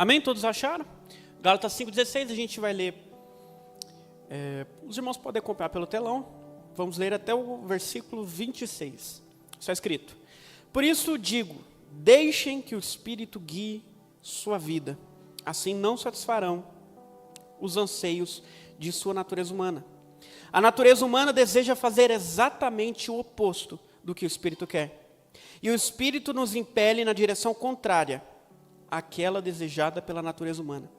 Amém? Todos acharam? Gálatas 5,16, a gente vai ler. Os irmãos podem acompanhar pelo telão. Vamos ler até o versículo 26. Está escrito: por isso digo, deixem que o Espírito guie sua vida. Assim não satisfarão os anseios de sua natureza humana. A natureza humana deseja fazer exatamente o oposto do que o Espírito quer. E o Espírito nos impele na direção contrária àquela desejada pela natureza humana.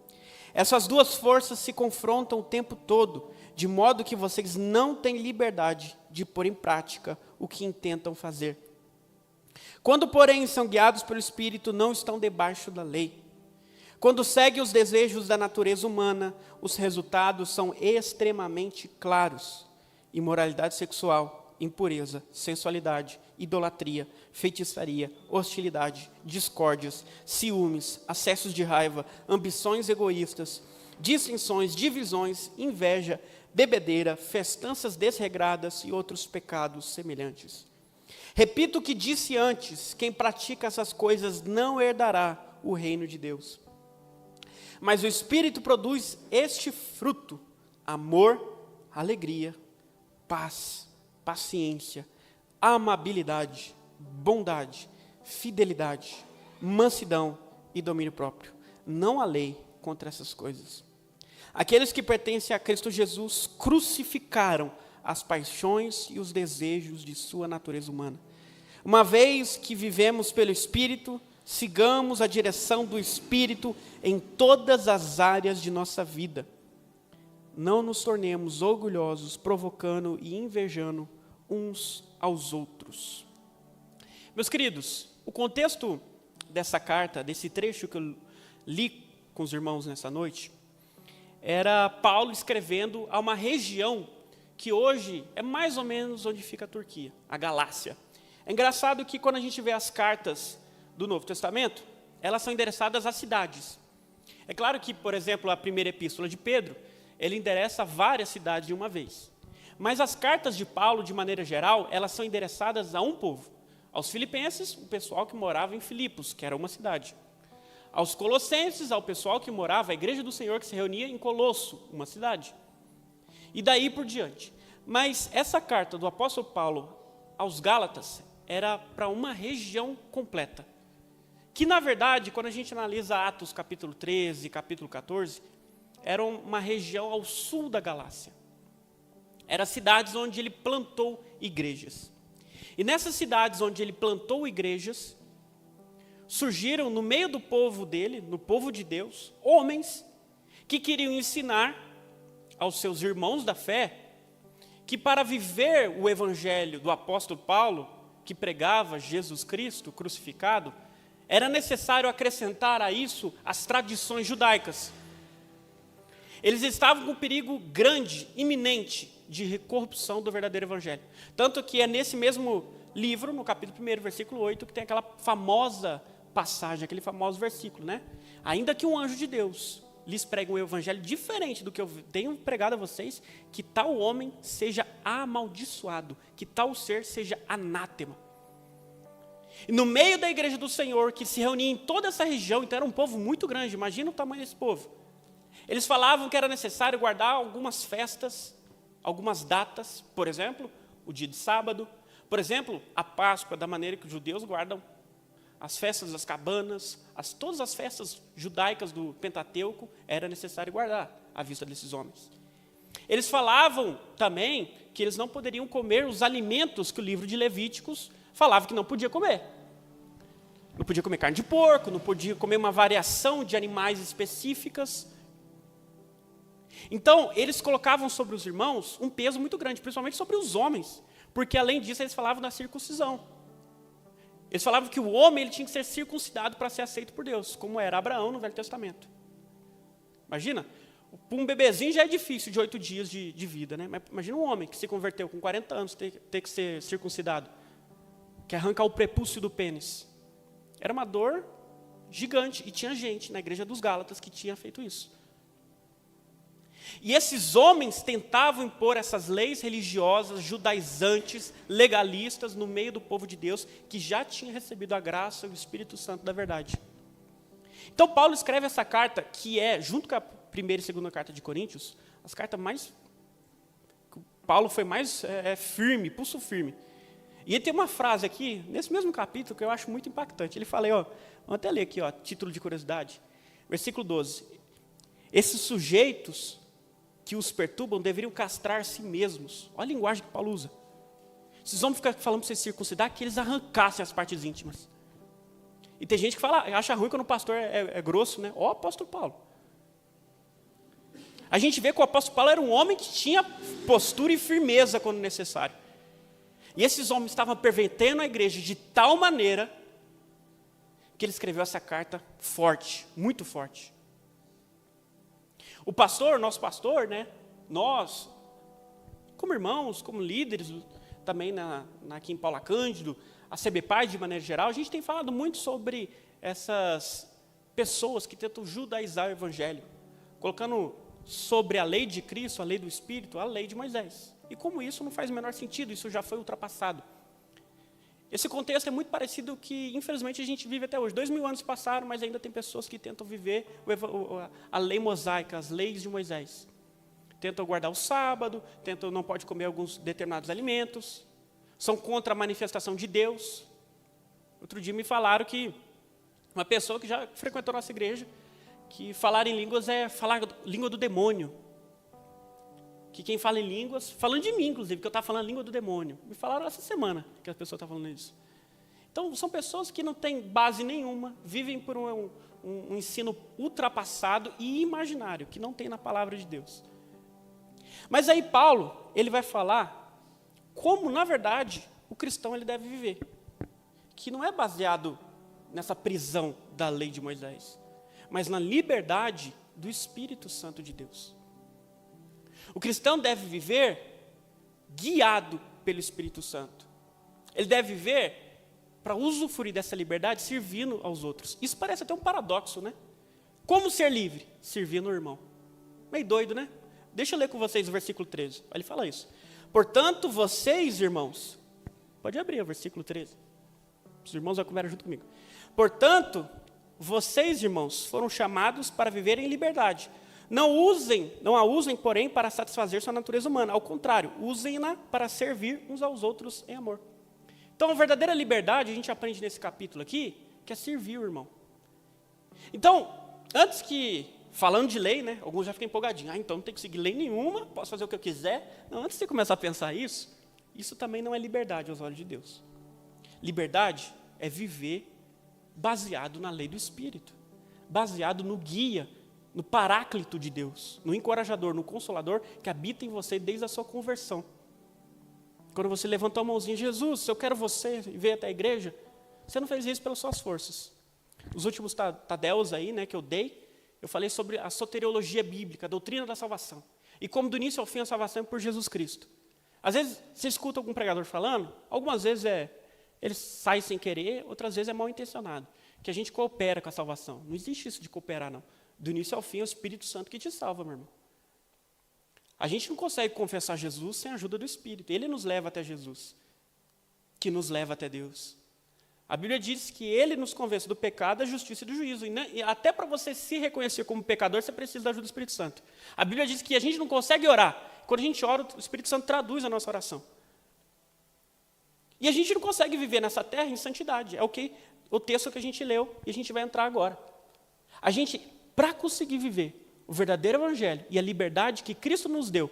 Essas duas forças se confrontam o tempo todo, de modo que vocês não têm liberdade de pôr em prática o que intentam fazer. Quando, porém, são guiados pelo Espírito, não estão debaixo da lei. Quando seguem os desejos da natureza humana, os resultados são extremamente claros: imoralidade sexual, impureza, sensualidade, idolatria, feitiçaria, hostilidade, discórdias, ciúmes, acessos de raiva, ambições egoístas, dissensões, divisões, inveja, bebedeira, festanças desregradas e outros pecados semelhantes. Repito o que disse antes: quem pratica essas coisas não herdará o reino de Deus. Mas o Espírito produz este fruto: amor, alegria, paz, paciência, amabilidade, bondade, fidelidade, mansidão e domínio próprio. Não há lei contra essas coisas. Aqueles que pertencem a Cristo Jesus crucificaram as paixões e os desejos de sua natureza humana. Uma vez que vivemos pelo Espírito, sigamos a direção do Espírito em todas as áreas de nossa vida. Não nos tornemos orgulhosos, provocando e invejando uns aos outros. Meus queridos, o contexto dessa carta, desse trecho que eu li com os irmãos nessa noite, era Paulo escrevendo a uma região que hoje é mais ou menos onde fica a Turquia, a Galácia. É engraçado que quando a gente vê as cartas do Novo Testamento, elas são endereçadas a cidades. É claro que, por exemplo, a primeira epístola de Pedro, ele endereça várias cidades de uma vez. Mas as cartas de Paulo, de maneira geral, elas são endereçadas a um povo. Aos filipenses, o pessoal que morava em Filipos, que era uma cidade. Aos colossenses, ao pessoal que morava, a igreja do Senhor que se reunia em Colosso, uma cidade. E daí por diante. Mas essa carta do apóstolo Paulo aos Gálatas era para uma região completa. Que, na verdade, quando a gente analisa Atos capítulo 13, capítulo 14, era uma região ao sul da Galácia. Eram cidades onde ele plantou igrejas. E nessas cidades onde ele plantou igrejas, surgiram no meio do povo dele, no povo de Deus, homens que queriam ensinar aos seus irmãos da fé que para viver o evangelho do apóstolo Paulo, que pregava Jesus Cristo crucificado, era necessário acrescentar a isso as tradições judaicas. Eles estavam com um perigo grande, iminente, de corrupção do verdadeiro evangelho. Tanto que é nesse mesmo livro, no capítulo 1, versículo 8, que tem aquela famosa passagem, aquele famoso versículo, né? Ainda que um anjo de Deus lhes pregue um evangelho diferente do que eu tenho pregado a vocês, que tal homem seja amaldiçoado, que tal ser seja anátema. E no meio da igreja do Senhor, que se reunia em toda essa região, então era um povo muito grande, imagina o tamanho desse povo. Eles falavam que era necessário guardar algumas festas, algumas datas, por exemplo, o dia de sábado, por exemplo, a Páscoa, da maneira que os judeus guardam, as festas das cabanas, todas as festas judaicas do Pentateuco, era necessário guardar à vista desses homens. Eles falavam também que eles não poderiam comer os alimentos que o livro de Levíticos falava que não podia comer. Não podia comer carne de porco, não podia comer uma variação de animais específicas. Então, eles colocavam sobre os irmãos um peso muito grande, principalmente sobre os homens, porque além disso eles falavam da circuncisão. Eles falavam que o homem ele tinha que ser circuncidado para ser aceito por Deus, como era Abraão no Velho Testamento. Imagina, um bebezinho já é difícil de 8 dias de vida, né? Mas imagina um homem que se converteu com 40 anos, ter que ser circuncidado, que arrancar o prepúcio do pênis. Era uma dor gigante, e tinha gente na igreja dos Gálatas que tinha feito isso. E esses homens tentavam impor essas leis religiosas, judaizantes, legalistas, no meio do povo de Deus, que já tinha recebido a graça e o Espírito Santo da verdade. Então, Paulo escreve essa carta, que é, junto com a primeira e segunda carta de Coríntios, as cartas mais... Paulo foi mais firme, pulso firme. E ele tem uma frase aqui, nesse mesmo capítulo, que eu acho muito impactante. Ele fala, vamos até ler aqui, título de curiosidade. Versículo 12. Esses sujeitos que os perturbam deveriam castrar a si mesmos. Olha a linguagem que Paulo usa. Esses homens ficam falando para você circuncidar, que eles arrancassem as partes íntimas. E tem gente que acha ruim quando o pastor é grosso, né? Ó, apóstolo Paulo. A gente vê que o apóstolo Paulo era um homem que tinha postura e firmeza quando necessário. E esses homens estavam pervertendo a igreja de tal maneira que ele escreveu essa carta forte, muito forte. O pastor, nosso pastor, né? Nós, como irmãos, como líderes, também aqui em Paula Cândido, a CBPAI de maneira geral, a gente tem falado muito sobre essas pessoas que tentam judaizar o evangelho, colocando sobre a lei de Cristo, a lei do Espírito, a lei de Moisés. E como isso não faz o menor sentido, isso já foi ultrapassado. Esse contexto é muito parecido que, infelizmente, a gente vive até hoje. 2000 anos passaram, mas ainda tem pessoas que tentam viver a lei mosaica, as leis de Moisés. Tentam guardar o sábado, não pode comer alguns determinados alimentos, são contra a manifestação de Deus. Outro dia me falaram que uma pessoa que já frequentou a nossa igreja, que falar em línguas é falar língua do demônio. Que quem fala em línguas, falando de mim, inclusive, que eu estava falando a língua do demônio. Me falaram essa semana que a pessoa está falando isso. Então, são pessoas que não têm base nenhuma, vivem por um ensino ultrapassado e imaginário, que não tem na palavra de Deus. Mas aí Paulo, ele vai falar como, na verdade, o cristão ele deve viver. Que não é baseado nessa prisão da lei de Moisés, mas na liberdade do Espírito Santo de Deus. O cristão deve viver guiado pelo Espírito Santo. Ele deve viver para usufruir dessa liberdade servindo aos outros. Isso parece até um paradoxo, né? Como ser livre? Servindo o irmão. Meio doido, né? Deixa eu ler com vocês o versículo 13. Ele fala isso. Portanto, vocês, irmãos... Pode abrir o versículo 13. Os irmãos acompanharam junto comigo. Portanto, vocês, irmãos, foram chamados para viver em liberdade. Não a usem, porém, para satisfazer sua natureza humana. Ao contrário, usem-na para servir uns aos outros em amor. Então, a verdadeira liberdade, a gente aprende nesse capítulo aqui, que é servir o irmão. Então, antes que, falando de lei, né, alguns já ficam empolgadinhos. Então não tem que seguir lei nenhuma, posso fazer o que eu quiser. Não, antes de você começar a pensar isso também não é liberdade aos olhos de Deus. Liberdade é viver baseado na lei do Espírito, baseado no guia, no paráclito de Deus, no encorajador, no consolador que habita em você desde a sua conversão. Quando você levantou a mãozinha, Jesus, se eu quero você e veio até a igreja, você não fez isso pelas suas forças. Os últimos Tadeus aí, né, que eu dei, eu falei sobre a soteriologia bíblica, a doutrina da salvação. E como do início ao fim a salvação é por Jesus Cristo. Às vezes você escuta algum pregador falando, algumas vezes ele sai sem querer, outras vezes é mal intencionado, que a gente coopera com a salvação. Não existe isso de cooperar, não. Do início ao fim é o Espírito Santo que te salva, meu irmão. A gente não consegue confessar Jesus sem a ajuda do Espírito. Ele nos leva até Jesus, que nos leva até Deus. A Bíblia diz que Ele nos convence do pecado, da justiça e do juízo. E até para você se reconhecer como pecador, você precisa da ajuda do Espírito Santo. A Bíblia diz que a gente não consegue orar. Quando a gente ora, o Espírito Santo traduz a nossa oração. E a gente não consegue viver nessa terra em santidade. É o texto que a gente leu e a gente vai entrar agora. A gente, para conseguir viver o verdadeiro evangelho e a liberdade que Cristo nos deu,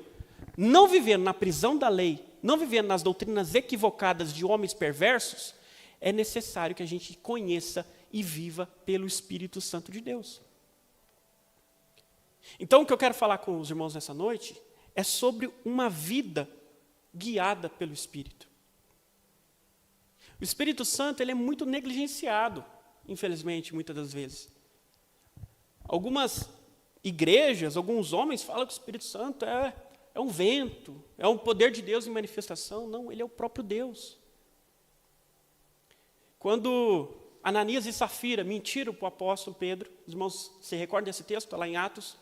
não vivendo na prisão da lei, não vivendo nas doutrinas equivocadas de homens perversos, é necessário que a gente conheça e viva pelo Espírito Santo de Deus. Então, o que eu quero falar com os irmãos nessa noite é sobre uma vida guiada pelo Espírito. O Espírito Santo ele é muito negligenciado, infelizmente, muitas das vezes. Algumas igrejas, alguns homens falam que o Espírito Santo é um vento, é um poder de Deus em manifestação. Não, ele é o próprio Deus. Quando Ananias e Safira mentiram para o apóstolo Pedro, os irmãos se recordam desse texto, está lá em Atos,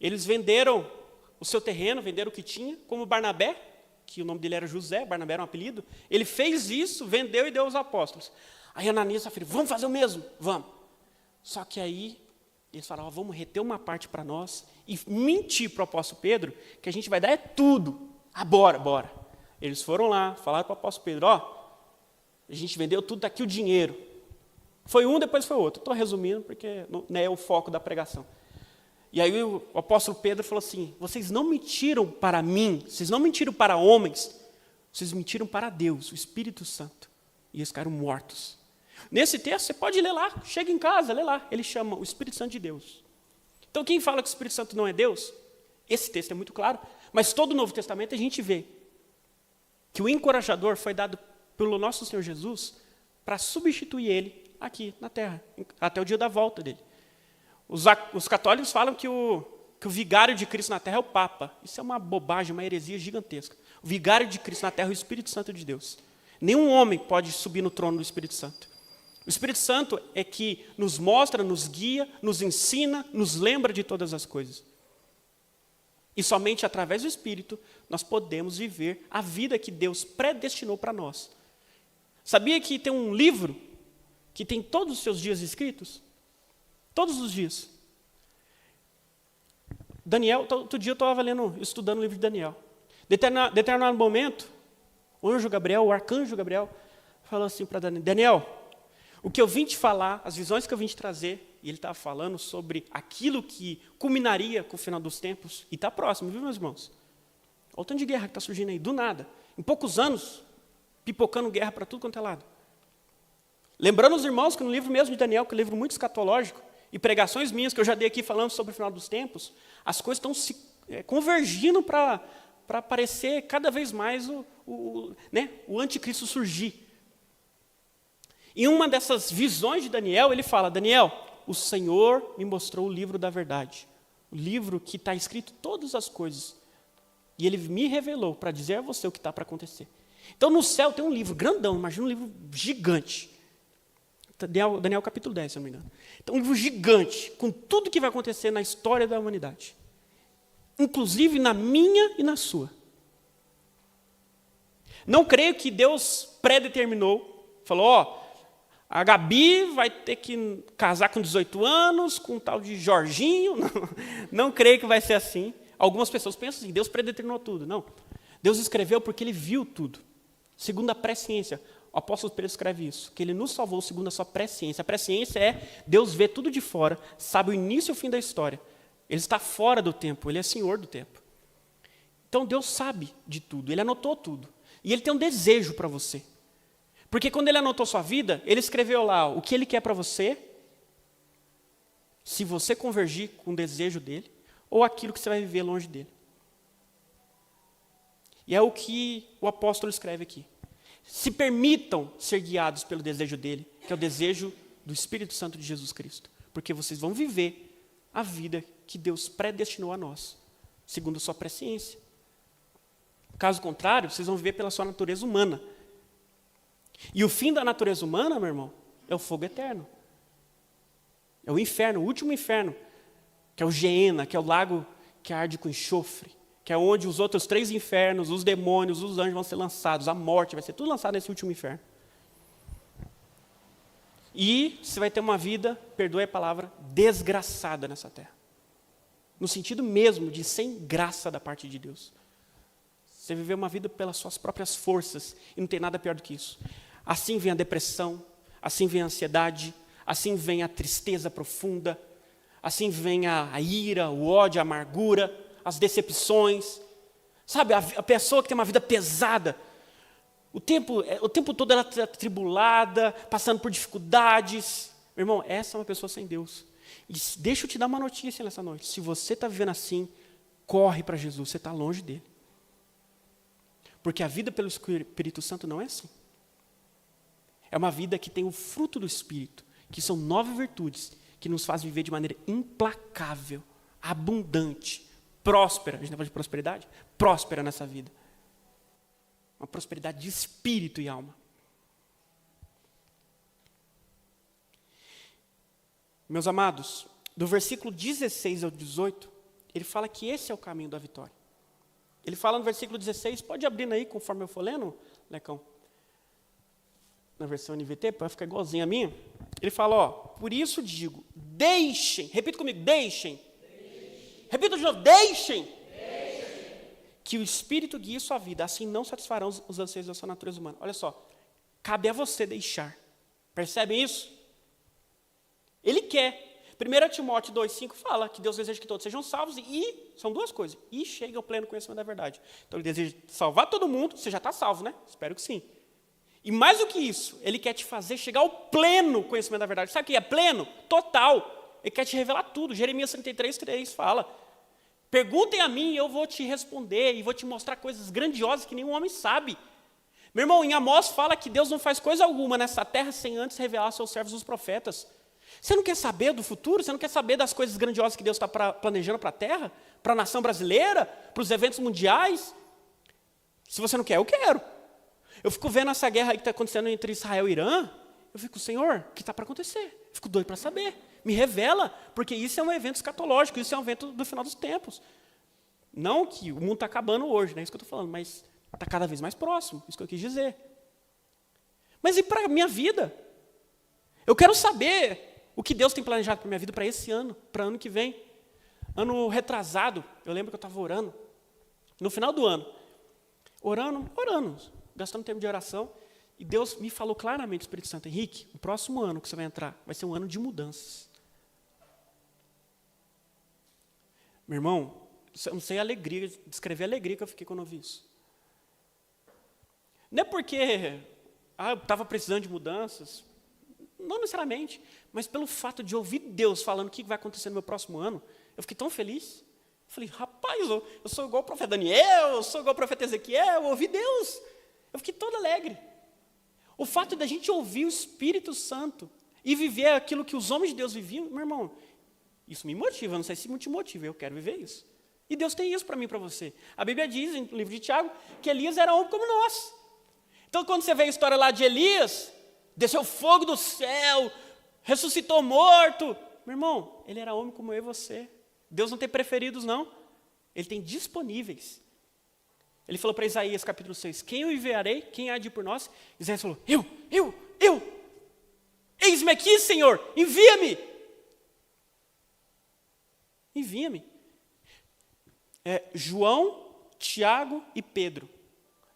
eles venderam o seu terreno, venderam o que tinha, como Barnabé, que o nome dele era José, Barnabé era um apelido, ele fez isso, vendeu e deu aos apóstolos. Aí Ananias e Safira, vamos fazer o mesmo? Vamos. Só que aí, eles falaram, vamos reter uma parte para nós e mentir para o apóstolo Pedro que a gente vai dar tudo. Bora. Eles foram lá, falaram para o apóstolo Pedro, a gente vendeu tudo, está aqui o dinheiro. Foi um, depois foi outro. Estou resumindo porque não é o foco da pregação. E aí o apóstolo Pedro falou assim, vocês não mentiram para mim, vocês não mentiram para homens, vocês mentiram para Deus, o Espírito Santo. E eles ficaram mortos. Nesse texto, você pode ler lá, chega em casa, lê lá. Ele chama o Espírito Santo de Deus. Então, quem fala que o Espírito Santo não é Deus, esse texto é muito claro, mas todo o Novo Testamento a gente vê que o encorajador foi dado pelo nosso Senhor Jesus para substituir ele aqui na terra, até o dia da volta dele. Os católicos falam que o vigário de Cristo na terra é o Papa. Isso é uma bobagem, uma heresia gigantesca. O vigário de Cristo na terra é o Espírito Santo de Deus. Nenhum homem pode subir no trono do Espírito Santo. O Espírito Santo é que nos mostra, nos guia, nos ensina, nos lembra de todas as coisas. E somente através do Espírito nós podemos viver a vida que Deus predestinou para nós. Sabia que tem um livro que tem todos os seus dias escritos? Todos os dias. Daniel, outro dia eu estava estudando o livro de Daniel. Determinado momento, o anjo Gabriel, o arcanjo Gabriel, falou assim para Daniel, o que eu vim te falar, as visões que eu vim te trazer, e ele estava falando sobre aquilo que culminaria com o final dos tempos, e está próximo, viu, meus irmãos? Olha o tanto de guerra que está surgindo aí, do nada. Em poucos anos, pipocando guerra para tudo quanto é lado. Lembrando os irmãos que no livro mesmo de Daniel, que é um livro muito escatológico, e pregações minhas que eu já dei aqui falando sobre o final dos tempos, as coisas estão se convergindo para aparecer cada vez mais o anticristo surgir. Em uma dessas visões de Daniel, ele fala, Daniel, o Senhor me mostrou o livro da verdade, o livro que está escrito todas as coisas, e ele me revelou para dizer a você o que está para acontecer. Então no céu tem um livro grandão, imagina um livro gigante, Daniel capítulo 10, se não me engano. Então um livro gigante, com tudo que vai acontecer na história da humanidade, inclusive na minha e na sua. Não creio que Deus predeterminou, falou, a Gabi vai ter que casar com 18 anos, com um tal de Jorginho. Não creio que vai ser assim. Algumas pessoas pensam assim, Deus predeterminou tudo. Não. Deus escreveu porque Ele viu tudo. Segundo a presciência. O apóstolo Pedro escreve isso, que Ele nos salvou segundo a sua presciência. A presciência é Deus vê tudo de fora, sabe o início e o fim da história. Ele está fora do tempo, Ele é Senhor do tempo. Então Deus sabe de tudo, Ele anotou tudo. E Ele tem um desejo para você. Porque quando Ele anotou sua vida, Ele escreveu lá o que Ele quer para você, se você convergir com o desejo dEle, ou aquilo que você vai viver longe dEle. E é o que o apóstolo escreve aqui. Se permitam ser guiados pelo desejo dEle, que é o desejo do Espírito Santo de Jesus Cristo. Porque vocês vão viver a vida que Deus predestinou a nós, segundo a sua presciência. Caso contrário, vocês vão viver pela sua natureza humana. E o fim da natureza humana, meu irmão, é o fogo eterno. É o inferno, o último inferno, que é o Geena, que é o lago que arde com enxofre, que é onde os outros 3 infernos, os demônios, os anjos vão ser lançados, a morte vai ser tudo lançado nesse último inferno. E você vai ter uma vida, perdoe a palavra, desgraçada nessa terra. No sentido mesmo de sem graça da parte de Deus. Você viver uma vida pelas suas próprias forças e não tem nada pior do que isso. Assim vem a depressão, assim vem a ansiedade, assim vem a tristeza profunda, assim vem a ira, o ódio, a amargura, as decepções. Sabe, a pessoa que tem uma vida pesada, o tempo todo ela está atribulada, passando por dificuldades. Meu irmão, essa é uma pessoa sem Deus. E deixa eu te dar uma notícia nessa noite. Se você está vivendo assim, corre para Jesus, você está longe dele. Porque a vida pelo Espírito Santo não é assim. É uma vida que tem o fruto do Espírito, que são 9 virtudes, que nos fazem viver de maneira implacável, abundante, próspera. A gente não fala de prosperidade? Próspera nessa vida. Uma prosperidade de espírito e alma. Meus amados, do versículo 16 ao 18, ele fala que esse é o caminho da vitória. Ele fala no versículo 16, pode abrir aí conforme eu for lendo, Lecão? Na versão NVT, para ficar igualzinho a minha. Ele fala, ó, por isso digo, deixem, repita comigo, deixem. Repita de novo, deixem. Que o Espírito guie sua vida, assim não satisfarão os anseios da sua natureza humana. Olha só, cabe a você deixar. Percebem isso? Ele quer. 1 Timóteo 2,5 fala que Deus deseja que todos sejam salvos e são duas coisas. E chegue ao pleno conhecimento da verdade. Então ele deseja salvar todo mundo, você já está salvo, né? Espero que sim. E mais do que isso, ele quer te fazer chegar ao pleno conhecimento da verdade. Sabe o que é pleno? Total. Ele quer te revelar tudo. Jeremias 33,3 fala. Perguntem a mim e eu vou te responder e vou te mostrar coisas grandiosas que nenhum homem sabe. Meu irmão, em Amós fala que Deus não faz coisa alguma nessa terra sem antes revelar aos seus servos os profetas. Você não quer saber do futuro? Você não quer saber das coisas grandiosas que Deus está planejando para a terra? Para a nação brasileira? Para os eventos mundiais? Se você não quer, eu quero. Eu fico vendo essa guerra aí que está acontecendo entre Israel e Irã. Eu fico, Senhor, o que está para acontecer? Eu fico doido para saber. Me revela, porque isso é um evento escatológico, isso é um evento do final dos tempos. Não que o mundo está acabando hoje, não é isso que eu estou falando, mas está cada vez mais próximo, isso que eu quis dizer. Mas e para a minha vida? Eu quero saber o que Deus tem planejado para a minha vida para esse ano, para o ano que vem. Ano retrasado, eu lembro que eu estava orando, no final do ano, orando, gastando tempo de oração, e Deus me falou claramente, Espírito Santo, Henrique, o próximo ano que você vai entrar vai ser um ano de mudanças. Meu irmão, eu não sei a alegria, descrever a alegria que eu fiquei quando eu vi isso. Não é porque eu estava precisando de mudanças, não necessariamente, mas pelo fato de ouvir Deus falando o que vai acontecer no meu próximo ano, eu fiquei tão feliz. Eu falei, rapaz, eu sou igual o profeta Daniel, eu sou igual o profeta Ezequiel, eu ouvi Deus. Eu fiquei todo alegre. O fato da gente ouvir o Espírito Santo e viver aquilo que os homens de Deus viviam, meu irmão, isso me motiva, eu não sei se te motiva, eu quero viver isso. E Deus tem isso para mim e para você. A Bíblia diz, no livro de Tiago, que Elias era homem como nós. Então, quando você vê a história lá de Elias, desceu fogo do céu, ressuscitou morto. Meu irmão, ele era homem como eu e você. Deus não tem preferidos, não. Ele tem disponíveis. Ele falou para Isaías, capítulo 6, quem eu enviarei? Quem há de ir por nós? Isaías falou, eu. Eis-me aqui, Senhor, envia-me. Envia-me. João, Tiago e Pedro.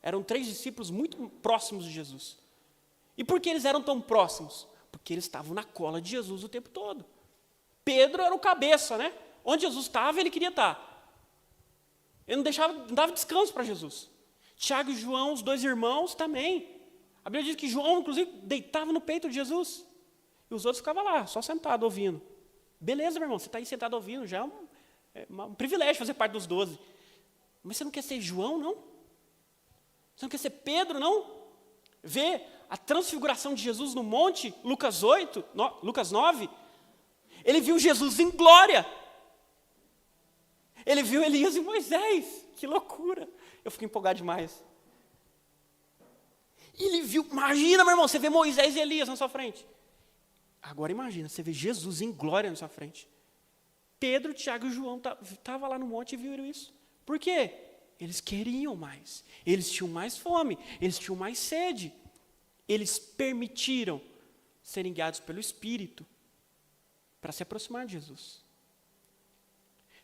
Eram 3 discípulos muito próximos de Jesus. E por que eles eram tão próximos? Porque eles estavam na cola de Jesus o tempo todo. Pedro era o cabeça, né? Onde Jesus estava, ele queria estar. Ele não dava descanso para Jesus. Tiago e João, os 2 irmãos, também. A Bíblia diz que João, inclusive, deitava no peito de Jesus. E os outros ficavam lá, só sentados, ouvindo. Beleza, meu irmão, você está aí sentado ouvindo, já é um privilégio fazer parte dos 12. Mas você não quer ser João, não? Você não quer ser Pedro, não? Vê a transfiguração de Jesus no monte, Lucas 9. Ele viu Jesus em glória. Ele viu Elias e Moisés. Que loucura. Eu fico empolgado demais. Ele viu, imagina, meu irmão, você vê Moisés e Elias na sua frente. Agora imagina, você vê Jesus em glória na sua frente. Pedro, Tiago e João estavam lá no monte e viram isso. Por quê? Eles queriam mais. Eles tinham mais fome. Eles tinham mais sede. Eles permitiram serem guiados pelo Espírito para se aproximar de Jesus.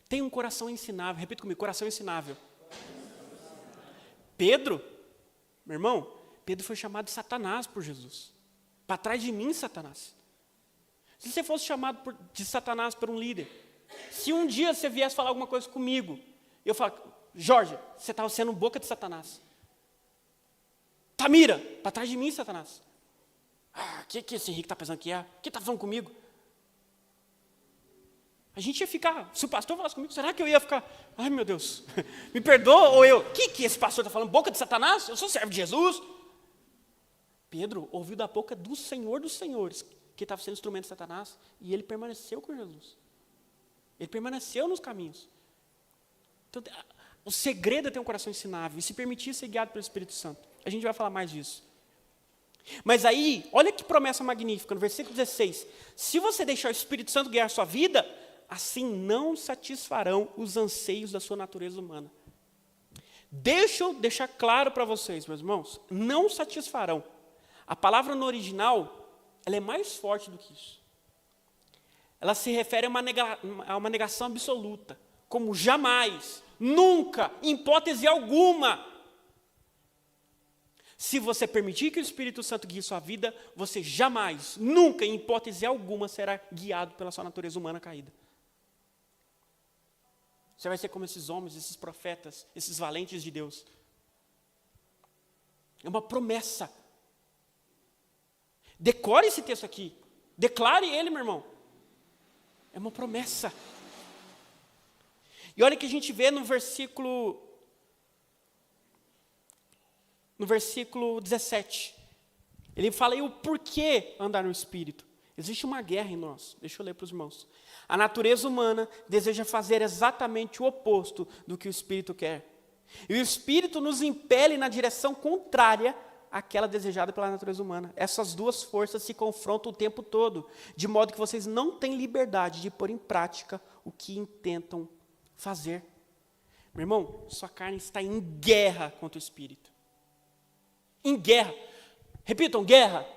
Tem um coração ensinável. Repita comigo, coração ensinável. Pedro, meu irmão, Pedro foi chamado de Satanás por Jesus. Para trás de mim, Satanás. Se você fosse chamado de Satanás por um líder, se um dia você viesse falar alguma coisa comigo, eu falo, Jorge, você estava sendo boca de Satanás. Tamira, para trás de mim, Satanás. Que esse Henrique está pensando que é? O que está falando comigo? A gente ia ficar, se o pastor falasse comigo, será que eu ia ficar, ai meu Deus, me perdoa, ou eu, o que esse pastor está falando? Boca de Satanás? Eu sou servo de Jesus. Pedro ouviu da boca do Senhor dos Senhores, que estava sendo instrumento de Satanás, e ele permaneceu com Jesus. Ele permaneceu nos caminhos. Então, o segredo é ter um coração ensinável e se permitir ser guiado pelo Espírito Santo. A gente vai falar mais disso. Mas aí, olha que promessa magnífica, no versículo 16. Se você deixar o Espírito Santo guiar a sua vida, assim não satisfarão os anseios da sua natureza humana. Deixa eu deixar claro para vocês, meus irmãos, não satisfarão. A palavra no original ela é mais forte do que isso. Ela se refere a uma negação absoluta, como jamais, nunca, em hipótese alguma. Se você permitir que o Espírito Santo guie sua vida, você jamais, nunca, em hipótese alguma, será guiado pela sua natureza humana caída. Você vai ser como esses homens, esses profetas, esses valentes de Deus. É uma promessa. Decore esse texto aqui. Declare ele, meu irmão. É uma promessa. E olha que a gente vê no versículo 17. Ele fala aí o porquê andar no Espírito. Existe uma guerra em nós. Deixa eu ler para os irmãos. A natureza humana deseja fazer exatamente o oposto do que o Espírito quer. E o Espírito nos impele na direção contrária àquela desejada pela natureza humana. Essas duas forças se confrontam o tempo todo, de modo que vocês não têm liberdade de pôr em prática o que intentam fazer. Meu irmão, sua carne está em guerra contra o Espírito. Em guerra. Repitam, guerra.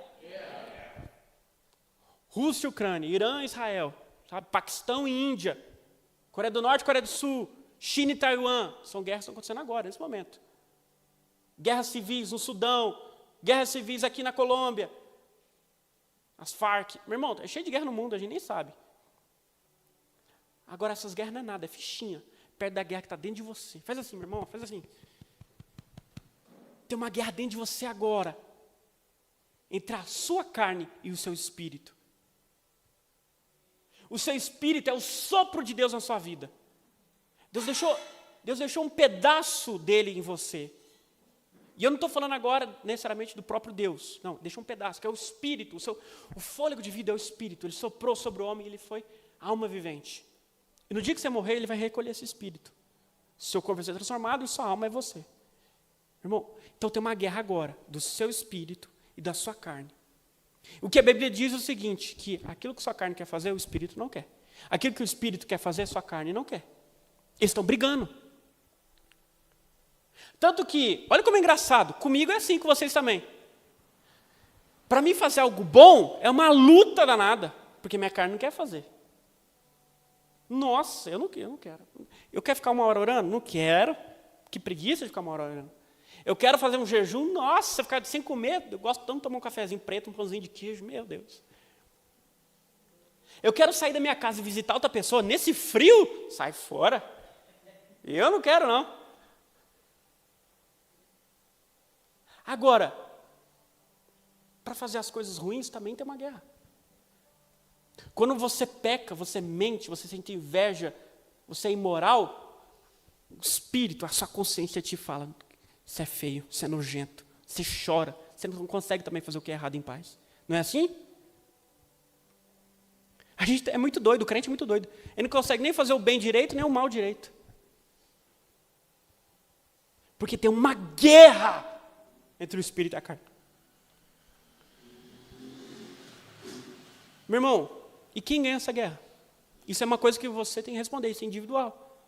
Rússia e Ucrânia, Irã e Israel, sabe? Paquistão e Índia, Coreia do Norte e Coreia do Sul, China e Taiwan, são guerras que estão acontecendo agora, nesse momento. Guerras civis no Sudão, guerras civis aqui na Colômbia, as Farc. Meu irmão, é cheio de guerra no mundo, a gente nem sabe. Agora, essas guerras não é nada, é fichinha, perto da guerra que está dentro de você. Faz assim, meu irmão, faz assim. Tem uma guerra dentro de você agora, entre a sua carne e o seu espírito. O seu espírito é o sopro de Deus na sua vida. Deus deixou um pedaço dele em você. E eu não estou falando agora necessariamente do próprio Deus. Não, deixou um pedaço, que é o espírito. O fôlego de vida é o espírito. Ele soprou sobre o homem e ele foi alma vivente. E no dia que você morrer, ele vai recolher esse espírito. Seu corpo vai ser transformado e sua alma é você. Irmão, então tem uma guerra agora do seu espírito e da sua carne. O que a Bíblia diz é o seguinte, que aquilo que sua carne quer fazer, o espírito não quer. Aquilo que o espírito quer fazer, a sua carne não quer. Eles estão brigando. Tanto que, olha como é engraçado, comigo é assim, com vocês também. Para mim fazer algo bom, é uma luta danada, porque minha carne não quer fazer. Nossa, eu não quero. Eu quero ficar 1 hora orando? Não quero. Que preguiça de ficar 1 hora orando. Eu quero fazer um jejum, nossa, ficar sem comer, eu gosto tanto de tomar um cafezinho preto, um pãozinho de queijo, meu Deus. Eu quero sair da minha casa e visitar outra pessoa, nesse frio, sai fora. Eu não quero, não. Agora, para fazer as coisas ruins também tem uma guerra. Quando você peca, você mente, você sente inveja, você é imoral, o espírito, a sua consciência te fala, isso é feio, isso é nojento, você chora, você não consegue também fazer o que é errado em paz. Não é assim? A gente é muito doido, o crente é muito doido. Ele não consegue nem fazer o bem direito, nem o mal direito. Porque tem uma guerra entre o espírito e a carne. Meu irmão, e quem ganha essa guerra? Isso é uma coisa que você tem que responder, isso é individual.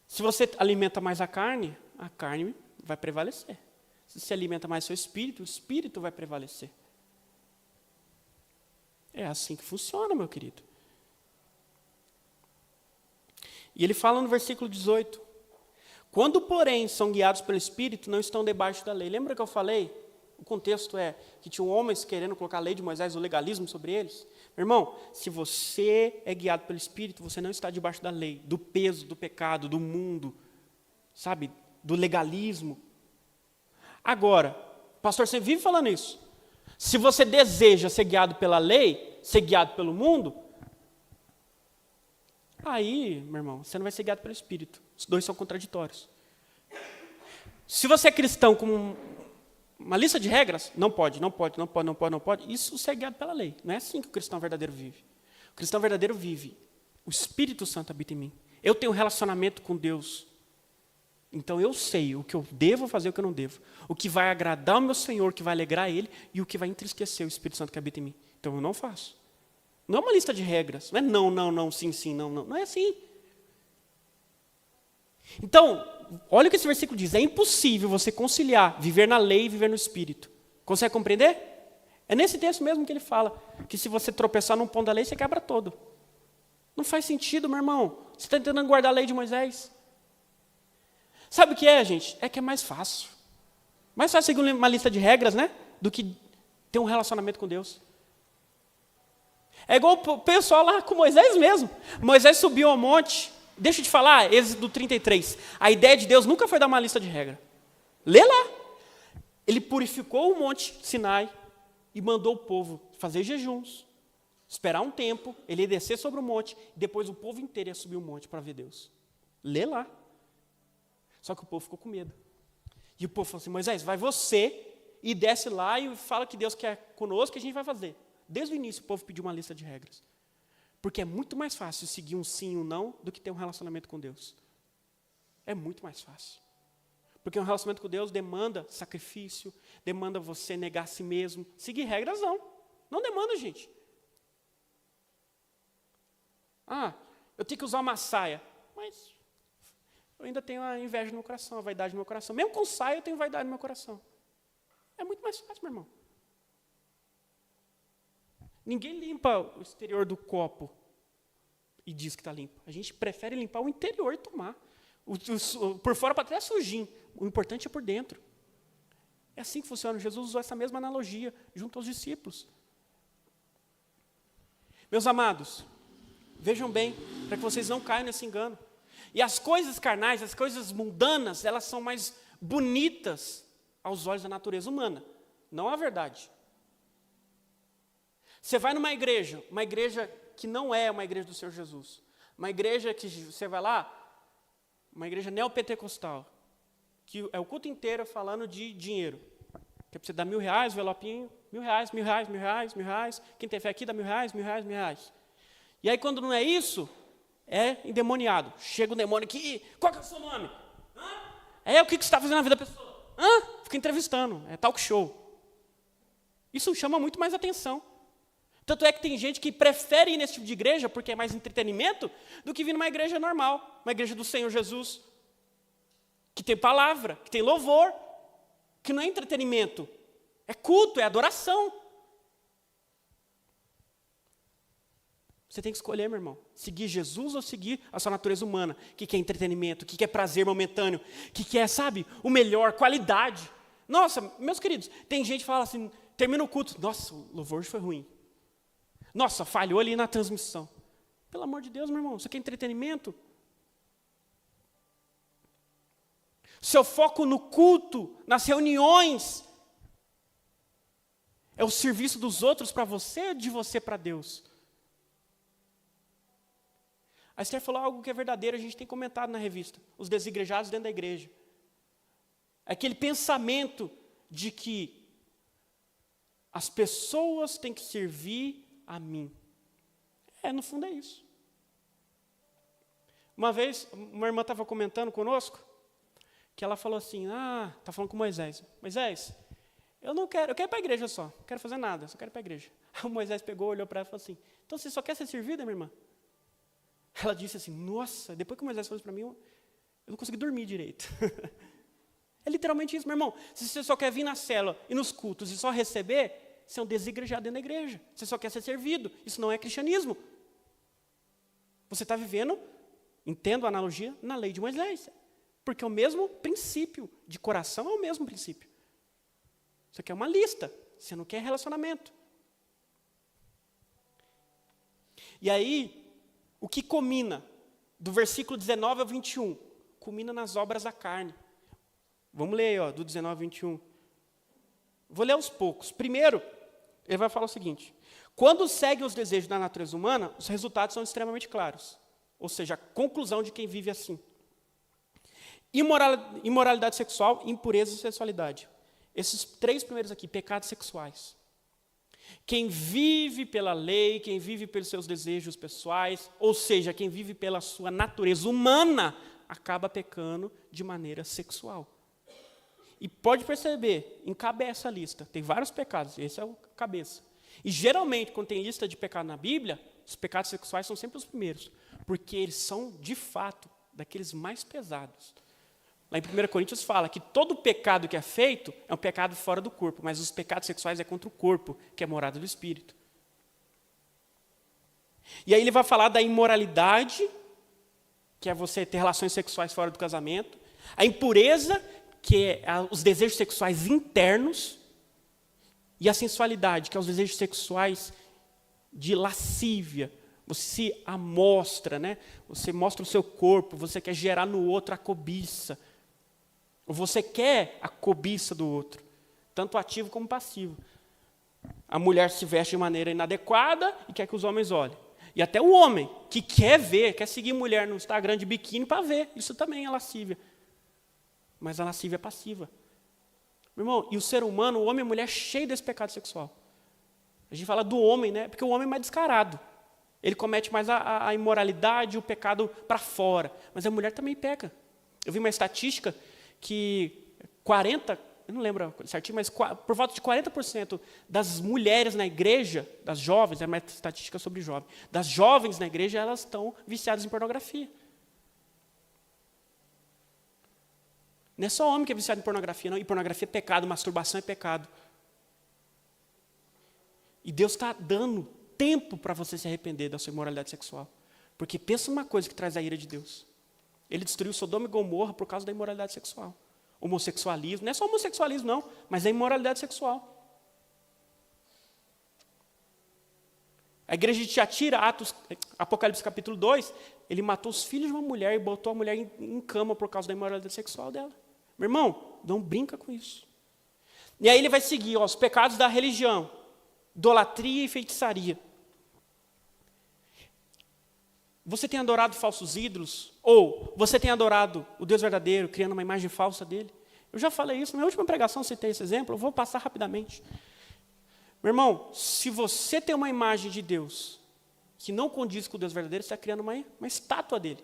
Se você alimenta mais a carne vai prevalecer. Se você alimenta mais seu espírito, o espírito vai prevalecer. É assim que funciona, meu querido. E ele fala no versículo 18, quando, porém, são guiados pelo Espírito, não estão debaixo da lei. Lembra que eu falei? O contexto é que tinham homens querendo colocar a lei de Moisés, o legalismo sobre eles. Meu irmão, se você é guiado pelo Espírito, você não está debaixo da lei, do peso, do pecado, do mundo, sabe, do legalismo. Agora, o pastor sempre vive falando isso. Se você deseja ser guiado pela lei, ser guiado pelo mundo, aí, meu irmão, você não vai ser guiado pelo Espírito. Os dois são contraditórios. Se você é cristão com uma lista de regras, não pode, isso você é guiado pela lei. Não é assim que o cristão verdadeiro vive. O cristão verdadeiro vive. O Espírito Santo habita em mim. Eu tenho um relacionamento com Deus. Então eu sei o que eu devo fazer e o que eu não devo. O que vai agradar o meu Senhor, o que vai alegrar Ele e o que vai entristecer o Espírito Santo que habita em mim. Então eu não faço. Não é uma lista de regras. Não é não, sim, não. Não é assim. Então, olha o que esse versículo diz. É impossível você conciliar viver na lei e viver no Espírito. Consegue compreender? É nesse texto mesmo que ele fala que se você tropeçar num ponto da lei, você quebra todo. Não faz sentido, meu irmão. Você está tentando guardar a lei de Moisés. Sabe o que é, gente? É que é mais fácil. Mais fácil seguir uma lista de regras, né? Do que ter um relacionamento com Deus. É igual o pessoal lá com Moisés mesmo. Moisés subiu ao monte. Deixa eu te falar, Êxodo 33. A ideia de Deus nunca foi dar uma lista de regras. Lê lá. Ele purificou o monte Sinai e mandou o povo fazer jejuns, esperar um tempo, ele ia descer sobre o monte, depois o povo inteiro ia subir o monte para ver Deus. Lê lá. Só que o povo ficou com medo. E o povo falou assim, Moisés, vai você e desce lá e fala que Deus quer conosco, que a gente vai fazer. Desde o início o povo pediu uma lista de regras. Porque é muito mais fácil seguir um sim e um não do que ter um relacionamento com Deus. É muito mais fácil. Porque um relacionamento com Deus demanda sacrifício, demanda você negar a si mesmo. Seguir regras não. Não demanda, gente. Eu tenho que usar uma saia. Mas eu ainda tenho a inveja no meu coração, a vaidade no meu coração. Mesmo com saia eu tenho vaidade no meu coração. É muito mais fácil, meu irmão. Ninguém limpa o exterior do copo e diz que está limpo. A gente prefere limpar o interior e tomar. Por fora pode até sujinho. O importante é por dentro. É assim que funciona. Jesus usou essa mesma analogia junto aos discípulos. Meus amados, vejam bem, para que vocês não caiam nesse engano. E as coisas carnais, as coisas mundanas, elas são mais bonitas aos olhos da natureza humana. Não a verdade. Você vai numa igreja que não é uma igreja do Senhor Jesus. Uma igreja que você vai lá, uma igreja neopentecostal, que é o culto inteiro falando de dinheiro. Que é para você dar R$1.000, envelopinho, R$1.000, R$1.000, R$1.000, R$1.000. Quem tem fé aqui dá R$1.000, R$1.000, R$1.000. E aí quando não é isso, é endemoniado. Chega um demônio aqui, qual que é o seu nome? O que você está fazendo na vida da pessoa? Fica entrevistando, é talk show. Isso chama muito mais atenção. Tanto é que tem gente que prefere ir nesse tipo de igreja, porque é mais entretenimento, do que vir numa igreja normal, uma igreja do Senhor Jesus, que tem palavra, que tem louvor, que não é entretenimento, é culto, é adoração. Você tem que escolher, meu irmão, seguir Jesus ou seguir a sua natureza humana, que quer entretenimento, que quer prazer momentâneo, que quer, sabe, o melhor, qualidade. Nossa, meus queridos, tem gente que fala assim, termina o culto, nossa, o louvor hoje foi ruim. Nossa, falhou ali na transmissão. Pelo amor de Deus, meu irmão, isso aqui é entretenimento? Seu foco no culto, nas reuniões, é o serviço dos outros para você ou de você para Deus? A Esther falou algo que é verdadeiro, a gente tem comentado na revista. Os desigrejados dentro da igreja. Aquele pensamento de que as pessoas têm que servir a mim. No fundo é isso. Uma vez, uma irmã estava comentando conosco, que ela falou assim, está falando com Moisés. Moisés, eu quero ir para a igreja só, não quero fazer nada, só quero ir para a igreja. Aí o Moisés pegou, olhou para ela e falou assim, então você só quer ser servida, minha irmã? Ela disse assim, nossa, depois que o Moisés falou isso para mim, eu não consegui dormir direito. É literalmente isso, meu irmão. Se você só quer vir na célula e nos cultos e só receber, você é um desigrejado dentro da igreja. Você só quer ser servido. Isso não é cristianismo. Você está vivendo, entendo a analogia, na lei de Moisés. Porque é o mesmo princípio. De coração é o mesmo princípio. Você quer uma lista. Você não quer relacionamento. E aí, o que culmina? Do versículo 19 ao 21. Culmina nas obras da carne. Vamos ler aí, do 19 ao 21. Vou ler aos poucos. Primeiro, ele vai falar o seguinte. Quando seguem os desejos da natureza humana, os resultados são extremamente claros. Ou seja, a conclusão de quem vive assim. Imoralidade sexual, impureza e sexualidade. Esses 3 primeiros aqui, pecados sexuais. Quem vive pela lei, quem vive pelos seus desejos pessoais, ou seja, quem vive pela sua natureza humana, acaba pecando de maneira sexual. E pode perceber, encabeça a lista. Tem vários pecados, esse é o cabeça. E geralmente, quando tem lista de pecado na Bíblia, os pecados sexuais são sempre os primeiros. Porque eles são, de fato, daqueles mais pesados. Lá em 1 Coríntios fala que todo pecado que é feito é um pecado fora do corpo, mas os pecados sexuais é contra o corpo, que é morada do Espírito. E aí ele vai falar da imoralidade, que é você ter relações sexuais fora do casamento, a impureza, que é os desejos sexuais internos, e a sensualidade, que é os desejos sexuais de lascívia. Você se amostra, né? Você mostra o seu corpo, você quer gerar no outro a cobiça. Ou você quer a cobiça do outro, tanto ativo como passivo. A mulher se veste de maneira inadequada e quer que os homens olhem. E até o homem que quer ver, quer seguir mulher no Instagram de biquíni para ver. Isso também é lascívia. Mas a lascívia é passiva. Meu irmão, e o ser humano, o homem e a mulher, é cheio desse pecado sexual. A gente fala do homem, né? Porque o homem é mais descarado. Ele comete mais a imoralidade, o pecado para fora. Mas a mulher também peca. Eu vi uma estatística que 40, eu não lembro certinho, mas por volta de 40% das mulheres na igreja, das jovens, é uma estatística sobre jovens, das jovens na igreja, elas estão viciadas em pornografia. Não é só homem que é viciado em pornografia, não. E pornografia é pecado, masturbação é pecado. E Deus está dando tempo para você se arrepender da sua imoralidade sexual. Porque pensa uma coisa que traz a ira de Deus. Ele destruiu Sodoma e Gomorra por causa da imoralidade sexual. Homossexualismo, não é só homossexualismo não, mas é imoralidade sexual. A igreja de Tiatira, Apocalipse capítulo 2, ele matou os filhos de uma mulher e botou a mulher em cama por causa da imoralidade sexual dela. Meu irmão, não brinca com isso. E aí ele vai seguir os pecados da religião, idolatria e feitiçaria. Você tem adorado falsos ídolos? Ou você tem adorado o Deus verdadeiro, criando uma imagem falsa dele? Eu já falei isso, na minha última pregação citei esse exemplo, eu vou passar rapidamente. Meu irmão, se você tem uma imagem de Deus que não condiz com o Deus verdadeiro, você está criando uma estátua dele.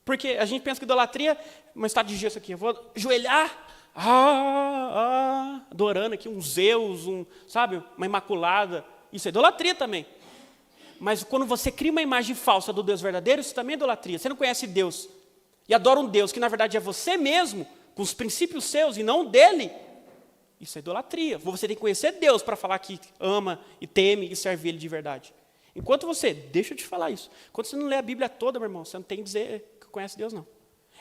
Porque a gente pensa que idolatria é uma estátua de gesso aqui. Eu vou ajoelhar, adorando aqui um Zeus, sabe, uma imaculada. Isso é idolatria também. Mas quando você cria uma imagem falsa do Deus verdadeiro, isso também é idolatria. Você não conhece Deus e adora um Deus que na verdade é você mesmo, com os princípios seus e não dele. Isso é idolatria. Você tem que conhecer Deus para falar que ama e teme e serve Ele de verdade. Enquanto você, deixa eu te falar isso, enquanto você não lê a Bíblia toda, meu irmão, você não tem que dizer que conhece Deus, não.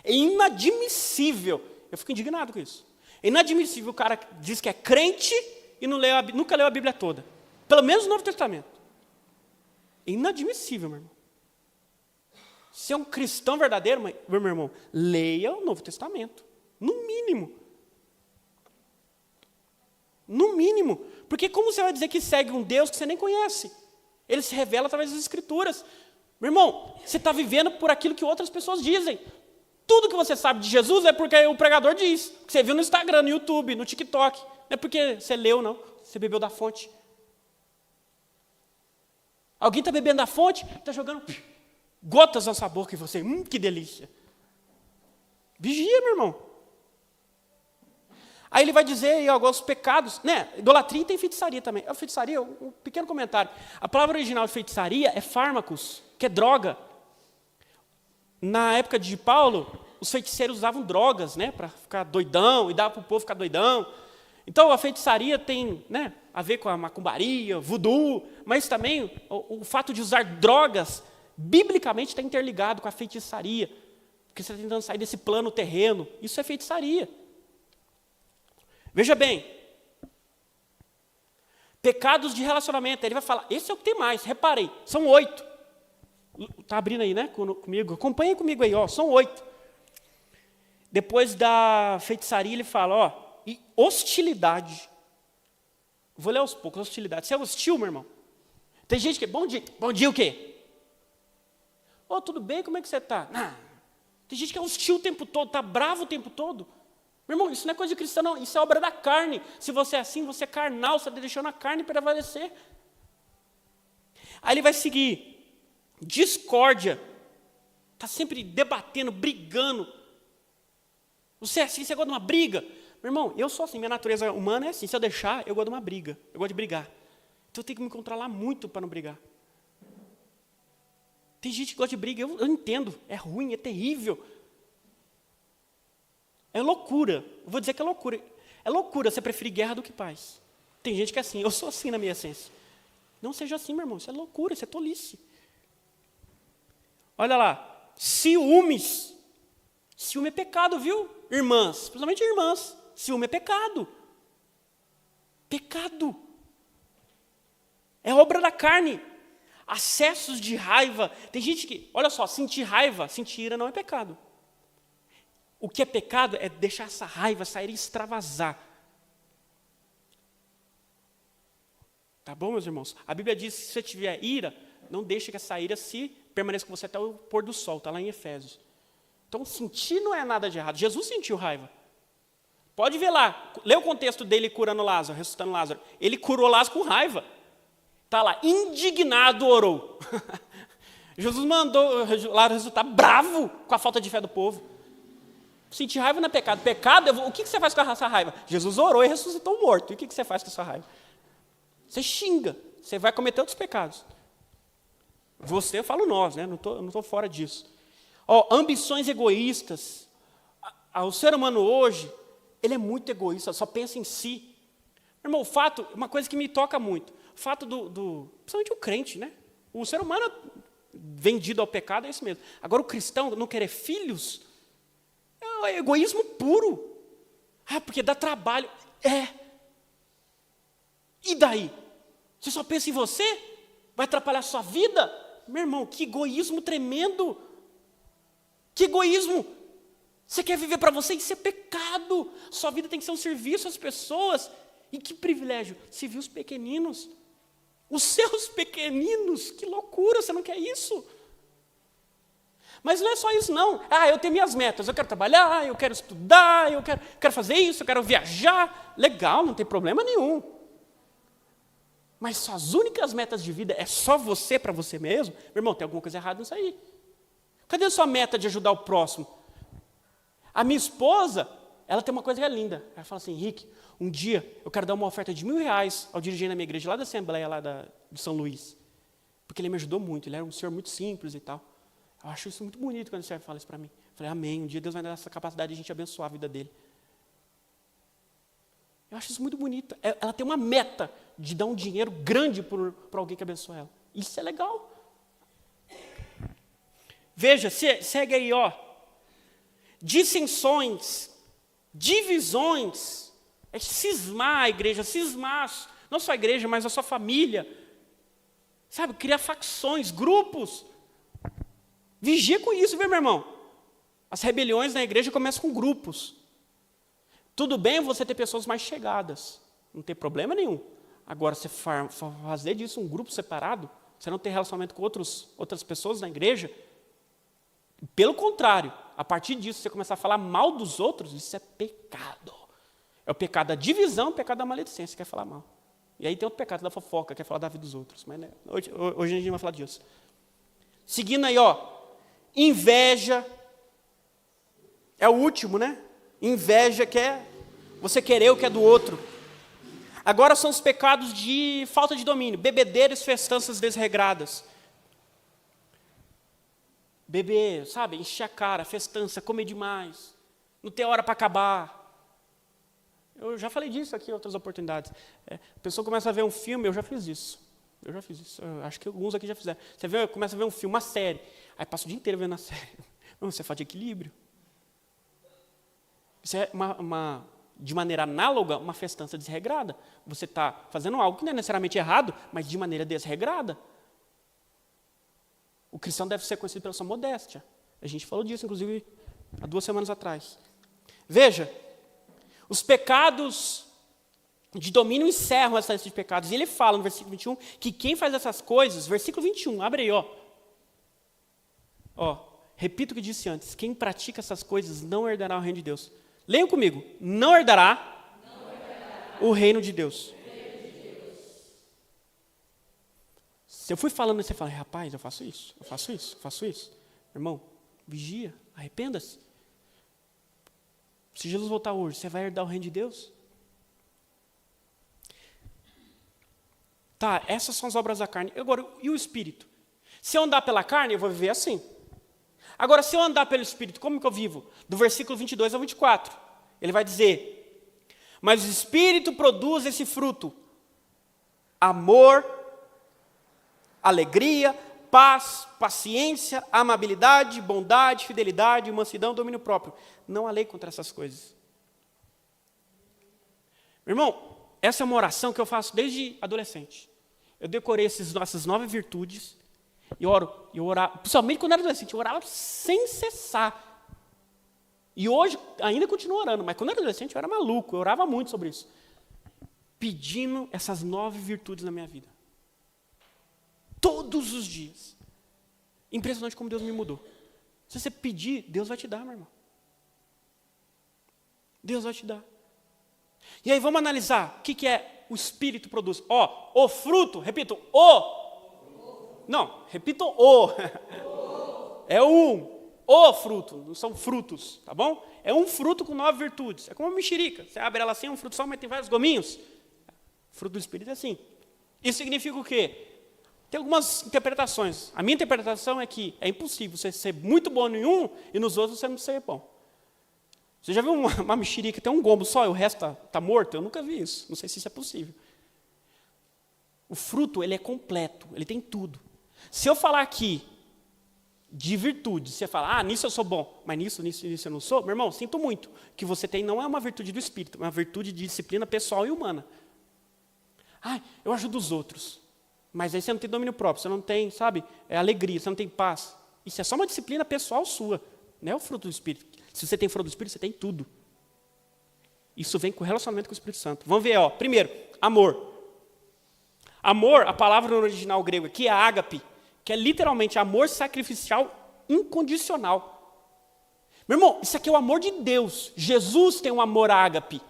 É inadmissível, eu fico indignado com isso. É inadmissível o cara que diz que é crente e nunca leu a Bíblia toda. Pelo menos o Novo Testamento. É inadmissível, meu irmão. Se é um cristão verdadeiro, meu irmão, leia o Novo Testamento. No mínimo. No mínimo. Porque como você vai dizer que segue um Deus que você nem conhece? Ele se revela através das Escrituras. Meu irmão, você está vivendo por aquilo que outras pessoas dizem. Tudo que você sabe de Jesus é porque o pregador diz. Que você viu no Instagram, no YouTube, no TikTok. Não é porque você leu, não. Você bebeu da fonte. Alguém está bebendo da fonte, está jogando gotas na sua boca e você, que delícia. Vigia, meu irmão. Aí ele vai dizer aí alguns pecados, né? Idolatria e tem feitiçaria também. A feitiçaria, um pequeno comentário. A palavra original de feitiçaria é fármacos, que é droga. Na época de Paulo, os feiticeiros usavam drogas, né? Para ficar doidão e dava para o povo ficar doidão. Então a feitiçaria tem, né, a ver com a macumbaria, voodoo, mas também o fato de usar drogas, biblicamente está interligado com a feitiçaria. Porque você está tentando sair desse plano terreno. Isso é feitiçaria. Veja bem, pecados de relacionamento, ele vai falar, esse é o que tem mais, reparei, são 8. Está abrindo aí, né, comigo? Acompanhem comigo aí, são 8. Depois da feitiçaria, ele fala, e hostilidade. Vou ler aos poucos, hostilidade. Você é hostil, meu irmão? Tem gente que, bom dia o quê? Tudo bem, como é que você está? Tem gente que é hostil o tempo todo, está bravo o tempo todo. Meu irmão, isso não é coisa de cristão, não. Isso é obra da carne. Se você é assim, você é carnal, você está deixando a carne prevalecer. Aí ele vai seguir. Discórdia. Está sempre debatendo, brigando. Você é assim, você gosta de uma briga. Meu irmão, eu sou assim, minha natureza humana é assim. Se eu deixar, eu gosto de uma briga. Eu gosto de brigar. Então eu tenho que me controlar muito para não brigar. Tem gente que gosta de briga, eu entendo. É ruim, é terrível. É loucura. Eu vou dizer que é loucura. É loucura você preferir guerra do que paz. Tem gente que é assim. Eu sou assim na minha essência. Não seja assim, meu irmão. Isso é loucura, isso é tolice. Olha lá. Ciúmes. Ciúme é pecado, viu? Irmãs. Principalmente irmãs. Ciúme é pecado. Pecado. É obra da carne. Acessos de raiva. Tem gente que, olha só, sentir raiva, sentir ira não é pecado. O que é pecado é deixar essa raiva sair e extravasar. Tá bom, meus irmãos? A Bíblia diz que se você tiver ira, não deixe que essa ira se permaneça com você até o pôr do sol. Está lá em Efésios. Então, sentir não é nada de errado. Jesus sentiu raiva. Pode ver lá. Lê o contexto dele curando Lázaro, ressuscitando Lázaro. Ele curou Lázaro com raiva. Está lá, indignado orou. Jesus mandou Lázaro ressuscitar bravo com a falta de fé do povo. Sentir raiva não é pecado. Pecado, o que você faz com essa raiva? Jesus orou e ressuscitou o morto. E o que você faz com essa raiva? Você xinga. Você vai cometer outros pecados. Você, eu falo nós, né? Não estou fora disso. Ambições egoístas. O ser humano hoje, ele é muito egoísta, só pensa em si. Meu irmão, uma coisa que me toca muito, o fato principalmente o crente, né? O ser humano vendido ao pecado é isso mesmo. Agora o cristão não querer filhos, é egoísmo puro. Porque dá trabalho. E daí? Você só pensa em você? Vai atrapalhar a sua vida? Meu irmão, que egoísmo tremendo. Que egoísmo. Você quer viver para você? Isso é pecado. Sua vida tem que ser um serviço às pessoas. E que privilégio, servir os pequeninos. Os seus pequeninos, que loucura, você não quer isso? Mas não é só isso não. Eu tenho minhas metas, eu quero trabalhar, eu quero estudar, eu quero fazer isso, eu quero viajar. Legal, não tem problema nenhum. Mas suas únicas metas de vida é só você para você mesmo? Meu irmão, tem alguma coisa errada nisso aí. Cadê a sua meta de ajudar o próximo? A minha esposa, ela tem uma coisa que é linda. Ela fala assim, Henrique, um dia eu quero dar uma oferta de R$1.000 ao dirigente da minha igreja, lá da Assembleia, lá de São Luís. Porque ele me ajudou muito, ele era um senhor muito simples e tal. Eu acho isso muito bonito quando o senhor fala isso para mim. Eu falei, amém, um dia Deus vai dar essa capacidade de a gente abençoar a vida dele. Eu acho isso muito bonito. Ela tem uma meta de dar um dinheiro grande para alguém que abençoa ela. Isso é legal. Veja, segue aí, dissensões, divisões, cismar a igreja, não só a igreja, mas a sua família. Sabe, criar facções, grupos. Vigia com isso, viu, meu irmão? As rebeliões na igreja começam com grupos. Tudo bem você ter pessoas mais chegadas, não tem problema nenhum. Agora, você fazer disso um grupo separado, você não ter relacionamento com outras pessoas na igreja, pelo contrário, a partir disso, você começar a falar mal dos outros, isso é pecado. É o pecado da divisão, o pecado da maledicência, quer falar mal. E aí tem outro pecado da fofoca, quer falar da vida dos outros. Mas né, hoje a gente não vai falar disso. Seguindo aí, inveja. É o último, né? Inveja, que é você querer o que é do outro. Agora são os pecados de falta de domínio. Bebedeiras, festanças desregradas. Beber, sabe? Encher a cara, festança, comer demais. Não ter hora para acabar. Eu já falei disso aqui em outras oportunidades. A pessoa começa a ver um filme, eu já fiz isso. Eu acho que alguns aqui já fizeram. Você começa a ver um filme, uma série. Aí passa o dia inteiro vendo a série. Não, você fala de equilíbrio. Isso é de maneira análoga, uma festança desregrada. Você está fazendo algo que não é necessariamente errado, mas de maneira desregrada. O cristão deve ser conhecido pela sua modéstia. A gente falou disso, inclusive, há 2 semanas atrás. Veja, os pecados de domínio encerram essa lista de pecados. E ele fala no versículo 21 que quem faz essas coisas, versículo 21, abre aí, repito o que disse antes, quem pratica essas coisas não herdará o reino de Deus. Leiam comigo, não herdará o reino de Deus. Se eu fui falando e você fala, rapaz, eu faço isso. Irmão, vigia, arrependa-se. Se Jesus voltar hoje, você vai herdar o reino de Deus? Tá, essas são as obras da carne. Agora, e o Espírito? Se eu andar pela carne, eu vou viver assim. Agora, se eu andar pelo Espírito, como que eu vivo? Do versículo 22 ao 24. Ele vai dizer, mas o Espírito produz esse fruto. Amor, alegria, paz, paciência, amabilidade, bondade, fidelidade, mansidão, domínio próprio. Não há lei contra essas coisas. Meu irmão, essa é uma oração que eu faço desde adolescente. Eu decorei essas 9 virtudes e eu orava, principalmente quando era adolescente, eu orava sem cessar. E hoje ainda continuo orando, mas quando eu era adolescente eu era maluco, eu orava muito sobre isso. Pedindo essas 9 virtudes na minha vida. Todos os dias. Impressionante como Deus me mudou. Se você pedir, Deus vai te dar, meu irmão. Deus vai te dar. E aí vamos analisar o que é o Espírito produz. O fruto, repito, não, repito é o fruto, não são frutos, tá bom? É um fruto com 9 virtudes. É como uma mexerica. Você abre ela assim, é um fruto só, mas tem vários gominhos. O fruto do Espírito é assim. Isso significa o quê? Tem algumas interpretações. A minha interpretação é que é impossível você ser muito bom em um e nos outros você não ser bom. Você já viu uma mexerica que tem um gombo só e o resto está morto? Eu nunca vi isso. Não sei se isso é possível. O fruto, ele é completo. Ele tem tudo. Se eu falar aqui de virtude, você fala, nisso eu sou bom, mas nisso eu não sou, meu irmão, sinto muito. O que você tem não é uma virtude do Espírito, é uma virtude de disciplina pessoal e humana. Eu ajudo os outros. Mas aí você não tem domínio próprio, você não tem, alegria, você não tem paz. Isso é só uma disciplina pessoal sua, não é o fruto do Espírito. Se você tem fruto do Espírito, você tem tudo. Isso vem com o relacionamento com o Espírito Santo. Vamos ver, primeiro, amor. Amor, a palavra no original grego aqui é ágape, que é literalmente amor sacrificial incondicional. Meu irmão, isso aqui é o amor de Deus. Jesus tem um amor ágape.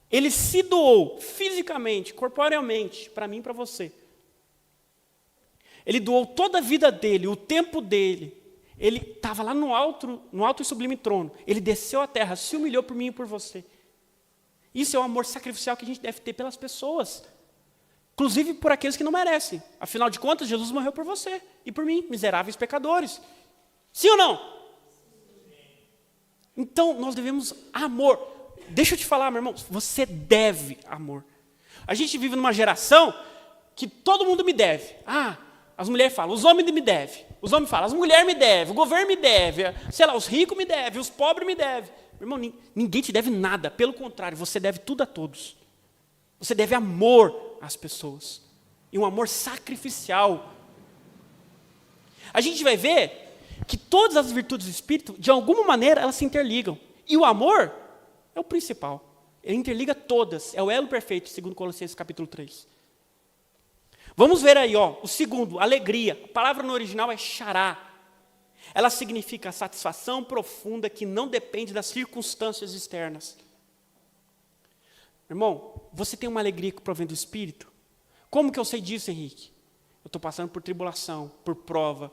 Ele se doou fisicamente, corporeamente, para mim e para você. Ele doou toda a vida dele, o tempo dele. Ele estava lá no alto e sublime trono. Ele desceu à terra, se humilhou por mim e por você. Isso é o amor sacrificial que a gente deve ter pelas pessoas. Inclusive por aqueles que não merecem. Afinal de contas, Jesus morreu por você e por mim, miseráveis pecadores. Sim ou não? Então, nós devemos amor. Deixa eu te falar, meu irmão, você deve amor. A gente vive numa geração que todo mundo me deve. As mulheres falam, os homens me devem. Os homens falam, as mulheres me devem, o governo me deve, os ricos me devem, os pobres me devem. Meu irmão, ninguém te deve nada. Pelo contrário, você deve tudo a todos. Você deve amor às pessoas. E um amor sacrificial. A gente vai ver que todas as virtudes do Espírito, de alguma maneira, elas se interligam. E o amor é o principal. Ele interliga todas. É o elo perfeito, segundo Colossenses capítulo 3. Vamos ver aí, o segundo, alegria. A palavra no original é chará. Ela significa satisfação profunda que não depende das circunstâncias externas. Irmão, você tem uma alegria que provém do Espírito? Como que eu sei disso, Henrique? Eu estou passando por tribulação, por prova,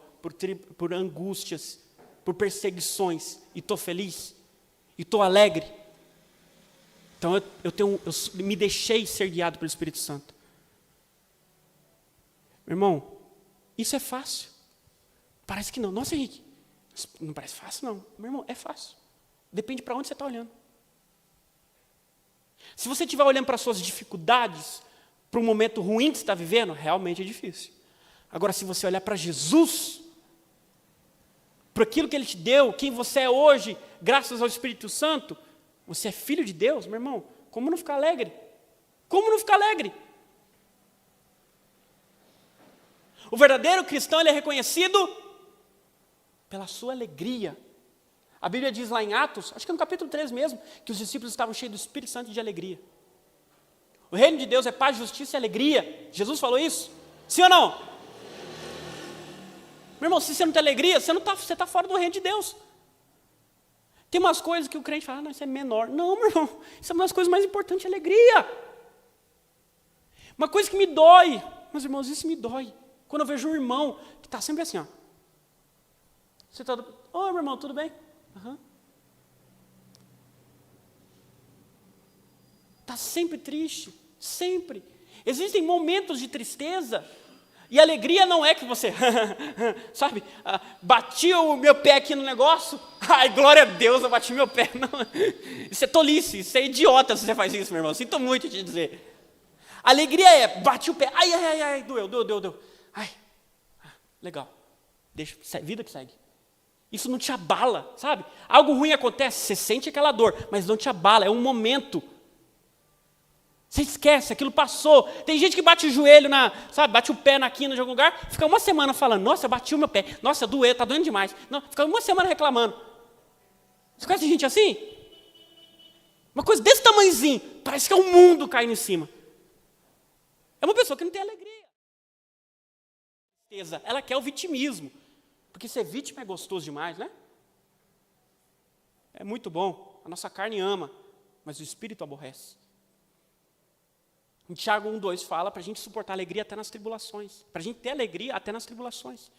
por angústias, por perseguições, e estou feliz, e estou alegre. Então eu me deixei ser guiado pelo Espírito Santo. Meu irmão, isso é fácil. Parece que não. Nossa, Henrique, não parece fácil, não. Meu irmão, é fácil. Depende para onde você está olhando. Se você estiver olhando para as suas dificuldades, para um momento ruim que você está vivendo, realmente é difícil. Agora, se você olhar para Jesus, para aquilo que Ele te deu, quem você é hoje, graças ao Espírito Santo, você é filho de Deus, meu irmão, como não ficar alegre? Como não ficar alegre? O verdadeiro cristão, ele é reconhecido pela sua alegria. A Bíblia diz lá em Atos, acho que é no capítulo 3 mesmo, que os discípulos estavam cheios do Espírito Santo e de alegria. O reino de Deus é paz, justiça e alegria. Jesus falou isso? Sim ou não? Meu irmão, se você não tem alegria, você está fora do reino de Deus. Tem umas coisas que o crente fala, não, isso é menor. Não, meu irmão, isso é uma das coisas mais importantes, alegria. Uma coisa que me dói, meus irmãos, isso me dói. Quando eu vejo um irmão que está sempre assim, Você está... Oi, meu irmão, tudo bem? Está sempre triste, sempre. Existem momentos de tristeza, E alegria não é que você, sabe, bati o meu pé aqui no negócio, ai, glória a Deus, eu bati meu pé. Não, isso é tolice, isso é idiota se você faz isso, meu irmão, sinto muito te dizer. Alegria é, bati o pé, ai, doeu, ai, legal, deixa, vida que segue. Isso não te abala, sabe? Algo ruim acontece, você sente aquela dor, mas não te abala, é um momento. Você esquece, aquilo passou. Tem gente que bate o joelho, bate o pé na quina de algum lugar, fica uma semana falando, nossa, eu bati o meu pé, nossa, doeu, está doendo demais. Não, fica uma semana reclamando. Você conhece gente assim? Uma coisa desse tamanhozinho, parece que é o mundo caindo em cima. É uma pessoa que não tem alegria. Ela quer o vitimismo. Porque ser vítima é gostoso demais, né? É muito bom. A nossa carne ama, mas o espírito aborrece. Em Tiago 1:2 fala para a gente suportar alegria até nas tribulações. Para a gente ter alegria até nas tribulações.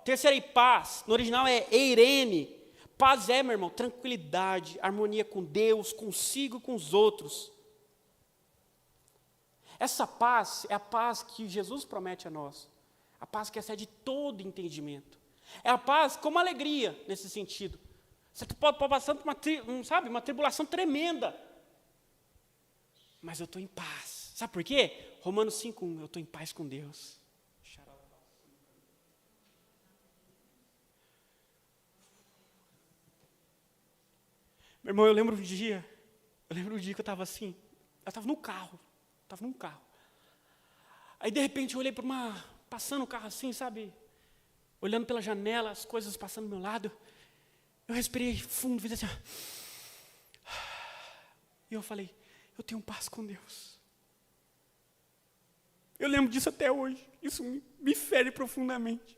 Terceira aí, paz. No original é eirene. Paz é, meu irmão, tranquilidade, harmonia com Deus, consigo e com os outros. Essa paz é a paz que Jesus promete a nós. A paz que excede todo entendimento. É a paz como alegria, nesse sentido. Você pode passar por uma tribulação tremenda. Mas eu estou em paz. Sabe por quê? Romanos 5:1, eu estou em paz com Deus. Meu irmão, eu lembro um dia que eu estava assim, eu estava num carro. Aí, de repente, eu olhei passando o carro assim, sabe? Olhando pela janela, as coisas passando do meu lado. Eu respirei fundo, fiz assim. E eu falei, eu tenho paz com Deus. Eu lembro disso até hoje. Isso me fere profundamente.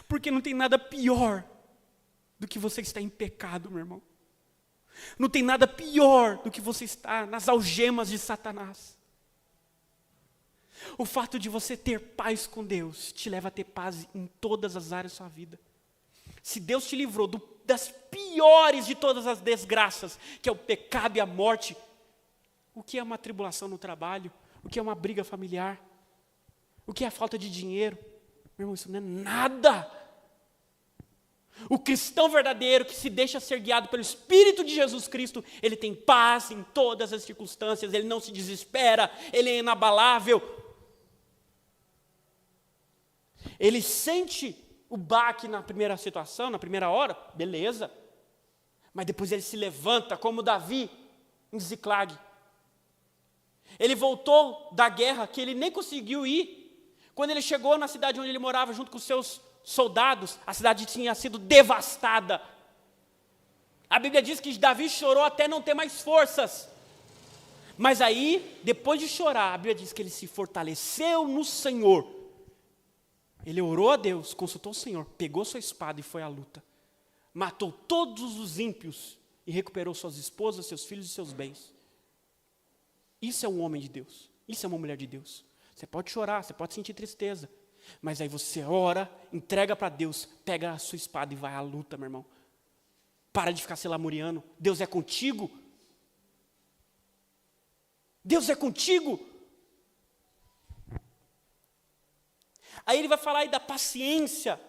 Porque não tem nada pior do que você estar em pecado, meu irmão. Não tem nada pior do que você estar nas algemas de Satanás. O fato de você ter paz com Deus te leva a ter paz em todas as áreas da sua vida. Se Deus te livrou das piores de todas as desgraças, que é o pecado e a morte, o que é uma tribulação no trabalho? O que é uma briga familiar? O que é a falta de dinheiro? Meu irmão, isso não é nada. O cristão verdadeiro que se deixa ser guiado pelo Espírito de Jesus Cristo, ele tem paz em todas as circunstâncias, ele não se desespera, ele é inabalável. Ele sente o baque na primeira situação, na primeira hora, beleza. Mas depois ele se levanta, como Davi em Ziclag. Ele voltou da guerra que ele nem conseguiu ir. Quando ele chegou na cidade onde ele morava junto com os seus soldados, a cidade tinha sido devastada. A Bíblia diz que Davi chorou até não ter mais forças. Mas aí, depois de chorar, a Bíblia diz que ele se fortaleceu no Senhor. Ele orou a Deus, consultou o Senhor, pegou sua espada e foi à luta. Matou todos os ímpios e recuperou suas esposas, seus filhos e seus bens. Isso é um homem de Deus. Isso é uma mulher de Deus. Você pode chorar, você pode sentir tristeza. Mas aí você ora, entrega para Deus, pega a sua espada e vai à luta, meu irmão. Para de ficar se lamuriando. Deus é contigo. Deus é contigo. Aí ele vai falar aí da paciência.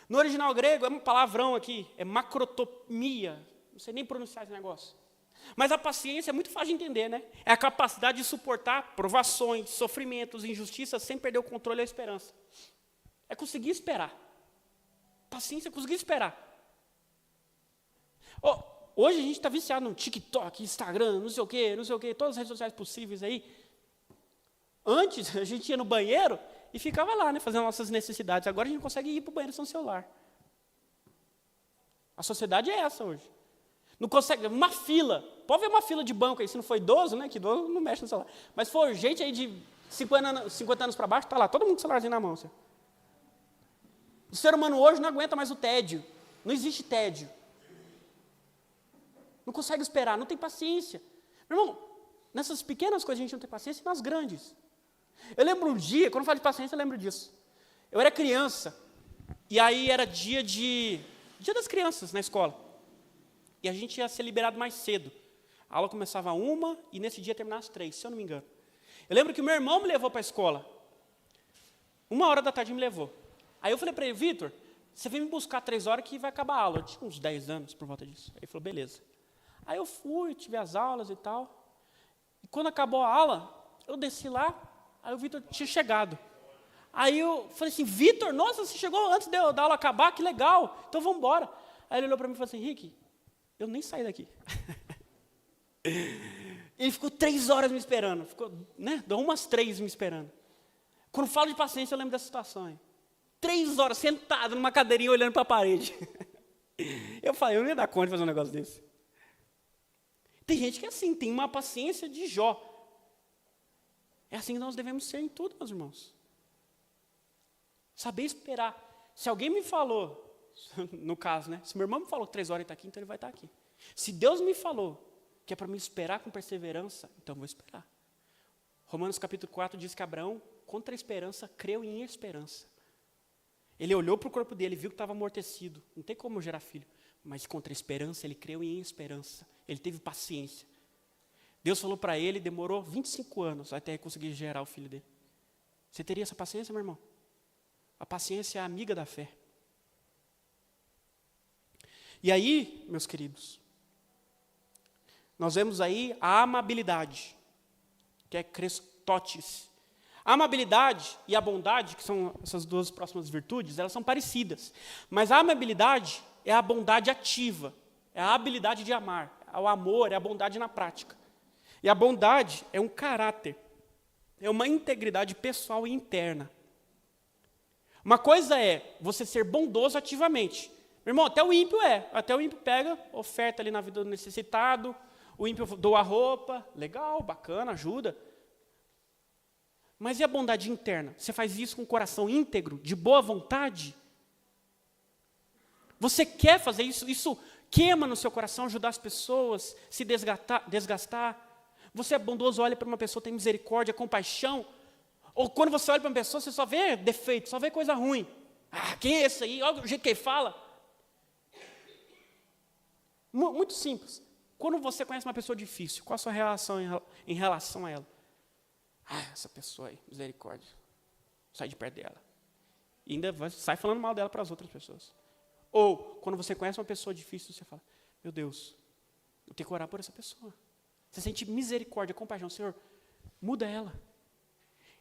No original grego, é um palavrão aqui, é macrotomia. Não sei nem pronunciar esse negócio. Mas a paciência é muito fácil de entender, né? É a capacidade de suportar provações, sofrimentos, injustiças, sem perder o controle e a esperança. É conseguir esperar. Paciência é conseguir esperar. Hoje a gente está viciado no TikTok, Instagram, não sei o quê, todas as redes sociais possíveis aí. Antes, a gente ia no banheiro e ficava lá, né, fazendo nossas necessidades. Agora a gente não consegue ir para o banheiro sem o celular. A sociedade é essa hoje. Não consegue, uma fila. Pode ver uma fila de banco aí, se não for idoso, né, que idoso não mexe no celular. Mas se for gente aí de 50 anos para baixo, está lá, todo mundo com o celularzinho na mão. Assim. O ser humano hoje não aguenta mais o tédio. Não existe tédio. Não consegue esperar, não tem paciência. Meu irmão, nessas pequenas coisas a gente não tem paciência, e nas grandes. Eu lembro um dia, quando eu falo de paciência, eu lembro disso. Eu era criança, e aí era dia das crianças na escola. E a gente ia ser liberado mais cedo. A aula começava às 1h, e nesse dia terminava às 3h, se eu não me engano. Eu lembro que o meu irmão me levou para a escola. 1h me levou. Aí eu falei para ele, Vitor, você vem me buscar 3h que vai acabar a aula. Eu tinha uns 10 anos por volta disso. Aí ele falou, beleza. Aí eu fui, tive as aulas e tal. E quando acabou a aula, eu desci lá, aí o Vitor tinha chegado. Aí eu falei assim, Vitor, nossa, você chegou antes da aula acabar, que legal, então vamos embora. Aí ele olhou para mim e falou assim, Henrique, eu nem saí daqui. Ele ficou 3 horas me esperando, deu umas 3 me esperando. Quando falo de paciência, eu lembro dessa situação aí. 3 horas sentado numa cadeirinha olhando para a parede. Eu falei, eu não ia dar conta de fazer um negócio desse. Tem gente que é assim, tem uma paciência de Jó. É assim que nós devemos ser em tudo, meus irmãos. Saber esperar. Se alguém me falou, no caso, né? Se meu irmão me falou que 3 horas ele está aqui, então ele vai estar aqui. Se Deus me falou que é para me esperar com perseverança, então eu vou esperar. Romanos capítulo 4 diz que Abraão, contra a esperança, creu em esperança. Ele olhou para o corpo dele, viu que estava amortecido. Não tem como gerar filho. Mas contra a esperança, ele creu em esperança. Ele teve paciência. Deus falou para ele, demorou 25 anos até conseguir gerar o filho dele. Você teria essa paciência, meu irmão? A paciência é a amiga da fé. E aí, meus queridos, nós vemos aí a amabilidade, que é Christotes. A amabilidade e a bondade, que são essas duas próximas virtudes, elas são parecidas. Mas a amabilidade é a bondade ativa, é a habilidade de amar, é o amor, é a bondade na prática. E a bondade é um caráter, é uma integridade pessoal e interna. Uma coisa é você ser bondoso ativamente. Meu irmão, até o ímpio pega, oferta ali na vida do necessitado, o ímpio doa roupa, legal, bacana, ajuda. Mas e a bondade interna? Você faz isso com o coração íntegro, de boa vontade? Você quer fazer isso? Isso queima no seu coração, ajudar as pessoas, se desgastar? Você é bondoso, olha para uma pessoa, tem misericórdia, compaixão? Ou quando você olha para uma pessoa, você só vê defeito, só vê coisa ruim. Ah, quem é esse aí? Olha o jeito que ele fala. Muito simples. Quando você conhece uma pessoa difícil, qual a sua reação em relação a ela? Ah, essa pessoa aí, misericórdia. Sai de perto dela. E ainda sai falando mal dela para as outras pessoas. Ou, quando você conhece uma pessoa difícil, você fala, meu Deus, eu tenho que orar por essa pessoa. Você sente misericórdia, compaixão. Senhor, muda ela.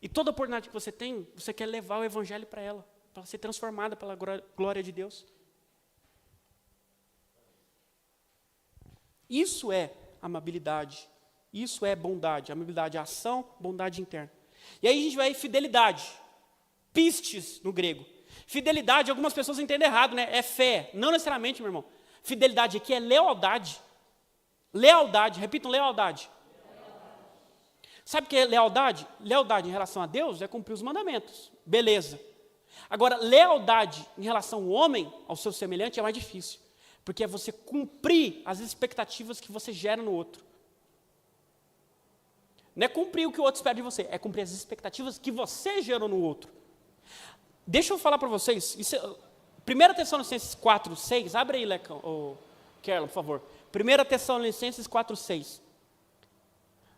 E toda oportunidade que você tem, você quer levar o evangelho para ela ser transformada pela glória de Deus. Isso é amabilidade. Isso é bondade. Amabilidade é ação, bondade interna. E aí a gente vai fidelidade. Pistes no grego. Fidelidade, algumas pessoas entendem errado, né? É fé. Não necessariamente, meu irmão. Fidelidade aqui é lealdade. Lealdade, repitam, lealdade. Sabe o que é lealdade? Lealdade em relação a Deus é cumprir os mandamentos. Beleza. Agora, lealdade em relação ao homem, ao seu semelhante, é mais difícil. Porque é você cumprir as expectativas que você gera no outro. Não é cumprir o que o outro espera de você, é cumprir as expectativas que você gerou no outro. Deixa eu falar para vocês, 1 Tessalonicenses 4:6, abre aí, Carla, por favor. 1 Tessalonicenses 4:6.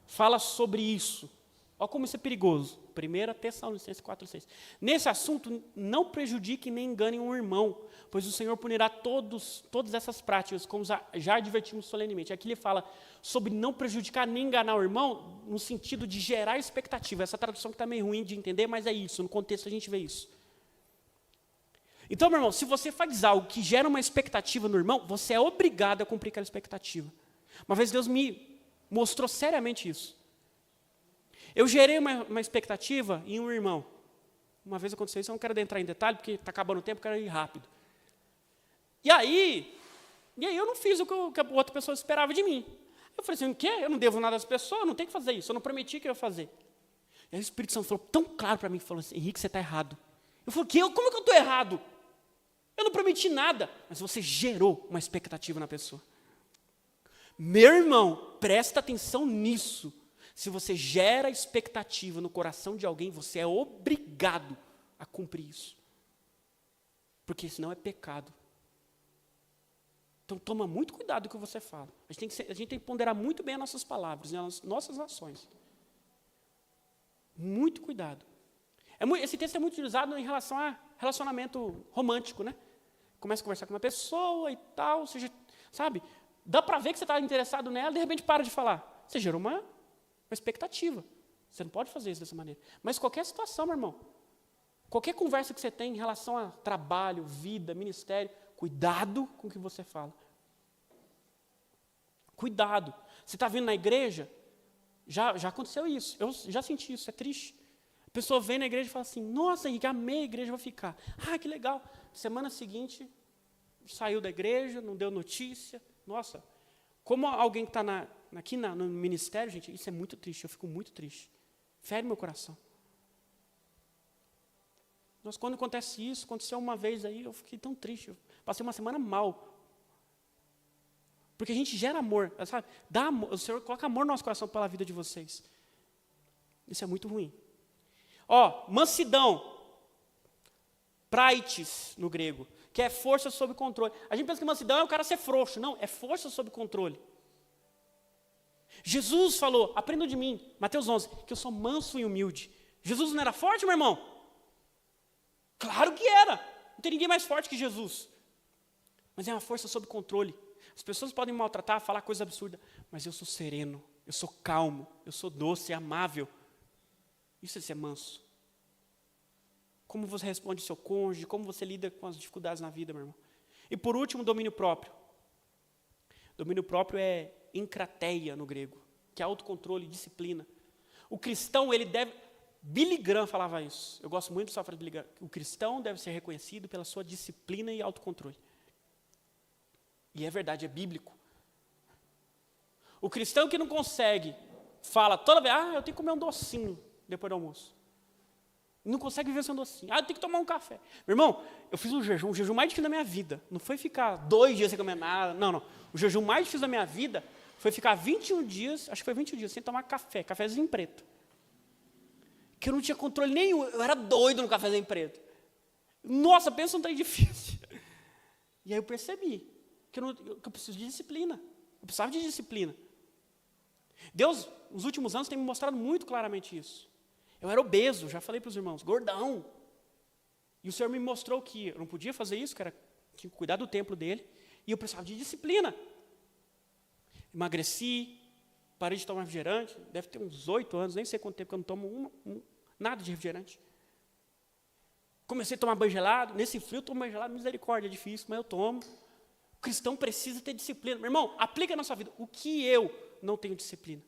Fala sobre isso. Olha como isso é perigoso. 1 Tessalonicenses 4:6. Nesse assunto, não prejudiquem nem enganem um irmão, pois o Senhor punirá todas essas práticas, como já advertimos solenemente. Aqui ele fala sobre não prejudicar nem enganar o irmão, no sentido de gerar expectativa. Essa tradução que está meio ruim de entender, mas é isso. No contexto a gente vê isso. Então, meu irmão, se você faz algo que gera uma expectativa no irmão, você é obrigado a cumprir aquela expectativa. Uma vez Deus me mostrou seriamente isso. Eu gerei uma expectativa em um irmão. Uma vez aconteceu isso, eu não quero entrar em detalhe, porque está acabando o tempo, eu quero ir rápido. E aí eu não fiz o que a outra pessoa esperava de mim. Eu falei assim, o quê? Eu não devo nada às pessoas, eu não tenho que fazer isso, eu não prometi que eu ia fazer. E aí o Espírito Santo falou tão claro para mim, falou assim, Henrique, você está errado. Eu falei, como que eu estou errado? Eu não prometi nada, mas você gerou uma expectativa na pessoa. Meu irmão, presta atenção nisso. Se você gera expectativa no coração de alguém, você é obrigado a cumprir isso. Porque senão é pecado. Então toma muito cuidado com o que você fala. A gente tem que ponderar muito bem as nossas palavras e as nossas ações. Muito cuidado. Esse texto é muito utilizado em relação a relacionamento romântico, né? Começa a conversar com uma pessoa e tal, você já, sabe? Dá para ver que você está interessado nela, de repente para de falar. Você gerou uma expectativa. Você não pode fazer isso dessa maneira. Mas qualquer situação, meu irmão, qualquer conversa que você tem em relação a trabalho, vida, ministério, cuidado com o que você fala. Cuidado. Você está vindo na igreja, já aconteceu isso, eu já senti isso, é triste. A pessoa vem na igreja e fala assim, nossa, Henrique, amei a igreja, vou ficar. Ah, que legal. Semana seguinte, saiu da igreja, não deu notícia. Nossa, como alguém que está aqui no ministério, gente, isso é muito triste, eu fico muito triste. Fere meu coração. Nossa, quando acontece isso, aconteceu uma vez aí, eu fiquei tão triste. Eu passei uma semana mal. Porque a gente gera amor, sabe? Dá amor, o Senhor coloca amor no nosso coração pela vida de vocês. Isso é muito ruim. Mansidão. Praites, no grego, que é força sob controle. A gente pensa que mansidão é o cara ser frouxo. Não, é força sob controle. Jesus falou, aprenda de mim, Mateus 11, que eu sou manso e humilde. Jesus não era forte, meu irmão? Claro que era. Não tem ninguém mais forte que Jesus. Mas é uma força sob controle. As pessoas podem me maltratar, falar coisas absurdas, mas eu sou sereno, eu sou calmo, eu sou doce, amável. Isso é ser manso. Como você responde ao seu cônjuge, como você lida com as dificuldades na vida, meu irmão. E por último, domínio próprio. Domínio próprio é encrateia no grego, que é autocontrole, disciplina. O cristão, ele deve... Billy Graham falava isso. Eu gosto muito dessa frase de Billy Graham. O cristão deve ser reconhecido pela sua disciplina e autocontrole. E é verdade, é bíblico. O cristão que não consegue, fala toda vez, eu tenho que comer um docinho depois do almoço. Não consegue viver sem um docinho. Eu tenho que tomar um café. Meu irmão, eu fiz um jejum mais difícil da minha vida. Não foi ficar 2 dias sem comer nada. Não. O jejum mais difícil da minha vida foi ficar 21 dias, acho que foi 21 dias, sem tomar café, cafezinho preto. Que eu não tinha controle nenhum. Eu era doido no cafezinho preto. Nossa, pensa um trem difícil. E aí eu percebi que eu preciso de disciplina. Eu precisava de disciplina. Deus, nos últimos anos, tem me mostrado muito claramente isso. Eu era obeso, já falei para os irmãos, gordão. E o Senhor me mostrou que eu não podia fazer isso, tinha que cuidar do templo dele, e eu precisava de disciplina. Emagreci, parei de tomar refrigerante, deve ter uns 8 anos, nem sei quanto tempo que eu não tomo nada de refrigerante. Comecei a tomar banho gelado, nesse frio eu tomo banho gelado, misericórdia, é difícil, mas eu tomo. O cristão precisa ter disciplina. Meu irmão, aplica na sua vida. O que eu não tenho disciplina?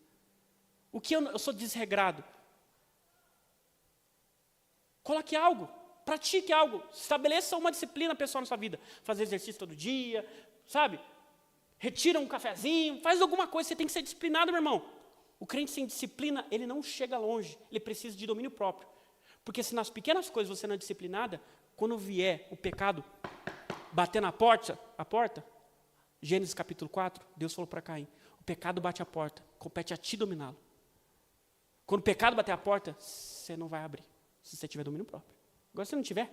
O que eu sou desregrado? Coloque algo, pratique algo, estabeleça uma disciplina pessoal na sua vida. Fazer exercício todo dia, sabe? Retira um cafezinho, faz alguma coisa, você tem que ser disciplinado, meu irmão. O crente sem disciplina, ele não chega longe, ele precisa de domínio próprio. Porque se nas pequenas coisas você não é disciplinada, quando vier o pecado bater na porta, Gênesis capítulo 4, Deus falou para Caim, o pecado bate a porta, compete a ti dominá-lo. Quando o pecado bater a porta, você não vai abrir. Se você tiver domínio próprio. Agora, se não tiver,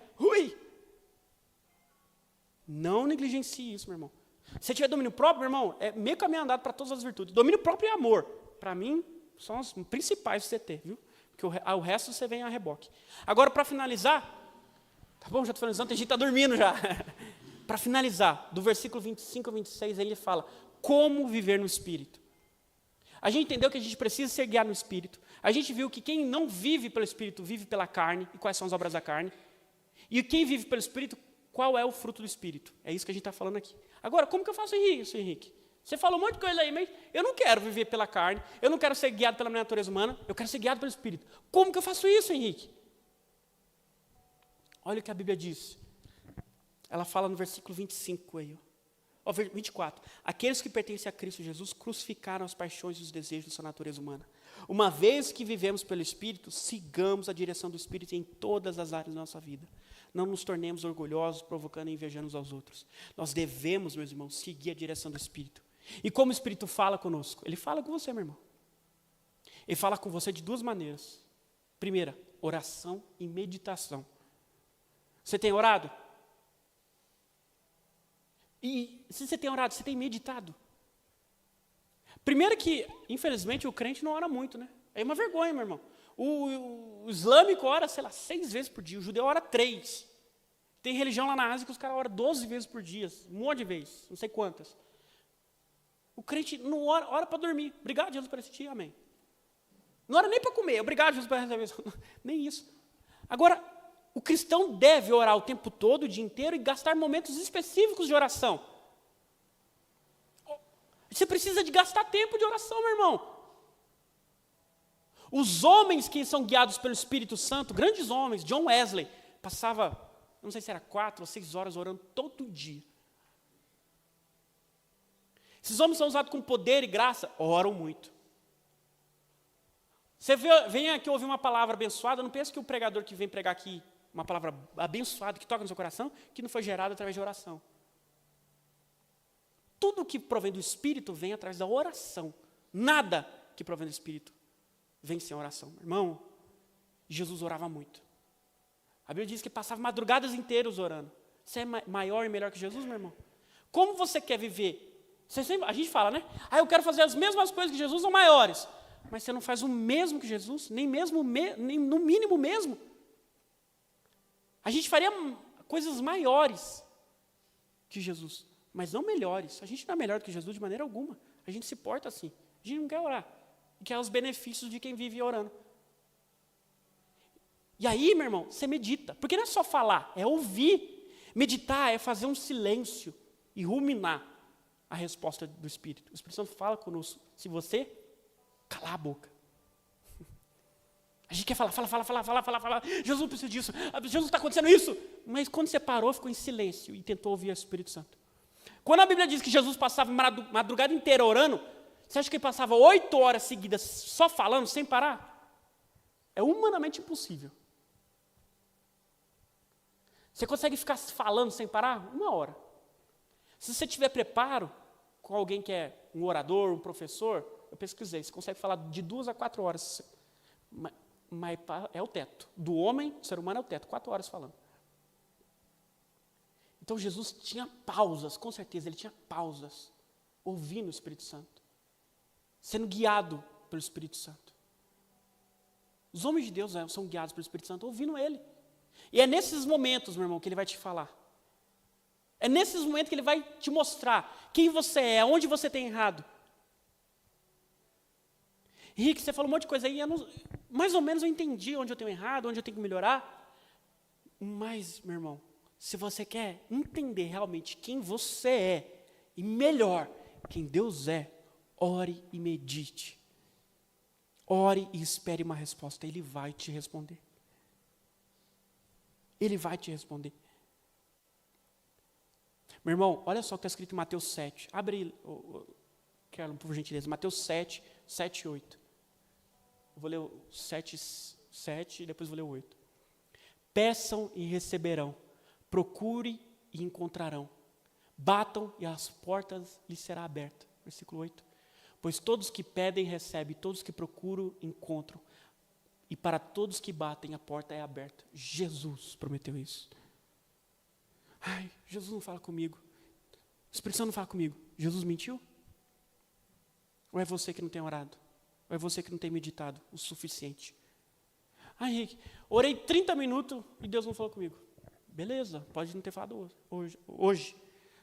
não negligencie isso, meu irmão. Se você tiver domínio próprio, meu irmão, é meio caminho andado para todas as virtudes. Domínio próprio e amor. Para mim, são os principais que você ter, viu? Porque o resto você vem a reboque. Agora, para finalizar, tá bom, já estou finalizando, tem gente que está dormindo já. Para finalizar, do versículo 25 a 26, ele fala, como viver no Espírito. A gente entendeu que a gente precisa ser guiado no Espírito. A gente viu que quem não vive pelo Espírito, vive pela carne. E quais são as obras da carne? E quem vive pelo Espírito, qual é o fruto do Espírito? É isso que a gente está falando aqui. Agora, como que eu faço isso, Henrique? Você falou um monte de coisa aí, mas eu não quero viver pela carne. Eu não quero ser guiado pela minha natureza humana. Eu quero ser guiado pelo Espírito. Como que eu faço isso, Henrique? Olha o que a Bíblia diz. Ela fala no versículo 25 aí, 24. Aqueles que pertencem a Cristo Jesus crucificaram as paixões e os desejos da sua natureza humana. Uma vez que vivemos pelo Espírito, sigamos a direção do Espírito em todas as áreas da nossa vida. Não nos tornemos orgulhosos, provocando e invejando uns aos outros. Nós devemos, meus irmãos, seguir a direção do Espírito. E como o Espírito fala conosco? Ele fala com você, meu irmão. Ele fala com você de 2 maneiras. Primeira, oração e meditação. Você tem orado? E se você tem orado, você tem meditado? Primeiro que, infelizmente, o crente não ora muito, né? É uma vergonha, meu irmão. O islâmico ora, sei lá, 6 vezes por dia. O judeu ora 3. Tem religião lá na Ásia que os caras oram 12 vezes por dia. Um monte de vezes, não sei quantas. O crente não ora para dormir. Obrigado, Jesus, por esse dia, amém. Não ora nem para comer. Obrigado, Jesus, por receber isso. Nem isso. Agora, o cristão deve orar o tempo todo, o dia inteiro, e gastar momentos específicos de oração. Você precisa de gastar tempo de oração, meu irmão. Os homens que são guiados pelo Espírito Santo, grandes homens, John Wesley, passava, não sei se era 4 ou 6 horas orando todo dia. Esses homens são usados com poder e graça, oram muito. Você vem aqui ouvir uma palavra abençoada, não pense que o pregador que vem pregar aqui, uma palavra abençoada, que toca no seu coração, que não foi gerada através de oração. Tudo que provém do Espírito vem através da oração. Nada que provém do Espírito vem sem oração. Irmão, Jesus orava muito. A Bíblia diz que passava madrugadas inteiras orando. Você é maior e melhor que Jesus, meu irmão? Como você quer viver? A gente fala, né? Eu quero fazer as mesmas coisas que Jesus ou maiores. Mas você não faz o mesmo que Jesus, nem no mínimo mesmo. A gente faria coisas maiores que Jesus, mas não melhores. A gente não é melhor do que Jesus de maneira alguma. A gente se porta assim. A gente não quer orar. Quer os benefícios de quem vive orando. E aí, meu irmão, você medita. Porque não é só falar, é ouvir. Meditar é fazer um silêncio e ruminar a resposta do Espírito. O Espírito Santo fala conosco. Se você calar a boca. A gente quer falar. Jesus precisa disso. Jesus está acontecendo isso. Mas quando você parou, ficou em silêncio e tentou ouvir o Espírito Santo. Quando a Bíblia diz que Jesus passava madrugada inteira orando, você acha que ele passava 8 horas seguidas só falando, sem parar? É humanamente impossível. Você consegue ficar falando sem parar? 1 hora. Se você tiver preparo com alguém que é um orador, um professor, eu pesquisei, você consegue falar de 2 a 4 horas. Mas é o teto. Do homem, do ser humano é o teto, 4 horas falando. Então Jesus tinha pausas, com certeza, ele tinha pausas, ouvindo o Espírito Santo, sendo guiado pelo Espírito Santo. Os homens de Deus são guiados pelo Espírito Santo, ouvindo ele. E é nesses momentos, meu irmão, que ele vai te falar. É nesses momentos que ele vai te mostrar quem você é, onde você tem errado. Henrique, você falou um monte de coisa aí, mais ou menos eu entendi onde eu tenho errado, onde eu tenho que melhorar. Mas, meu irmão, se você quer entender realmente quem você é, e melhor, quem Deus é, ore e medite. Ore e espere uma resposta, Ele vai te responder. Ele vai te responder. Meu irmão, olha só o que está escrito em Mateus 7. Abre, Carlos, por gentileza, Mateus 7, 7 e 8. Eu vou ler o 7 e depois vou ler o 8. Peçam e receberão. Procure e encontrarão. Batam e as portas lhes será aberta. Versículo 8. Pois todos que pedem, recebem. Todos que procuram, encontram. E para todos que batem, a porta é aberta. Jesus prometeu isso. Jesus não fala comigo. O Espírito Santo não fala comigo. Jesus mentiu? Ou é você que não tem orado? Ou é você que não tem meditado o suficiente? Henrique, orei 30 minutos e Deus não falou comigo. Beleza, pode não ter falado hoje.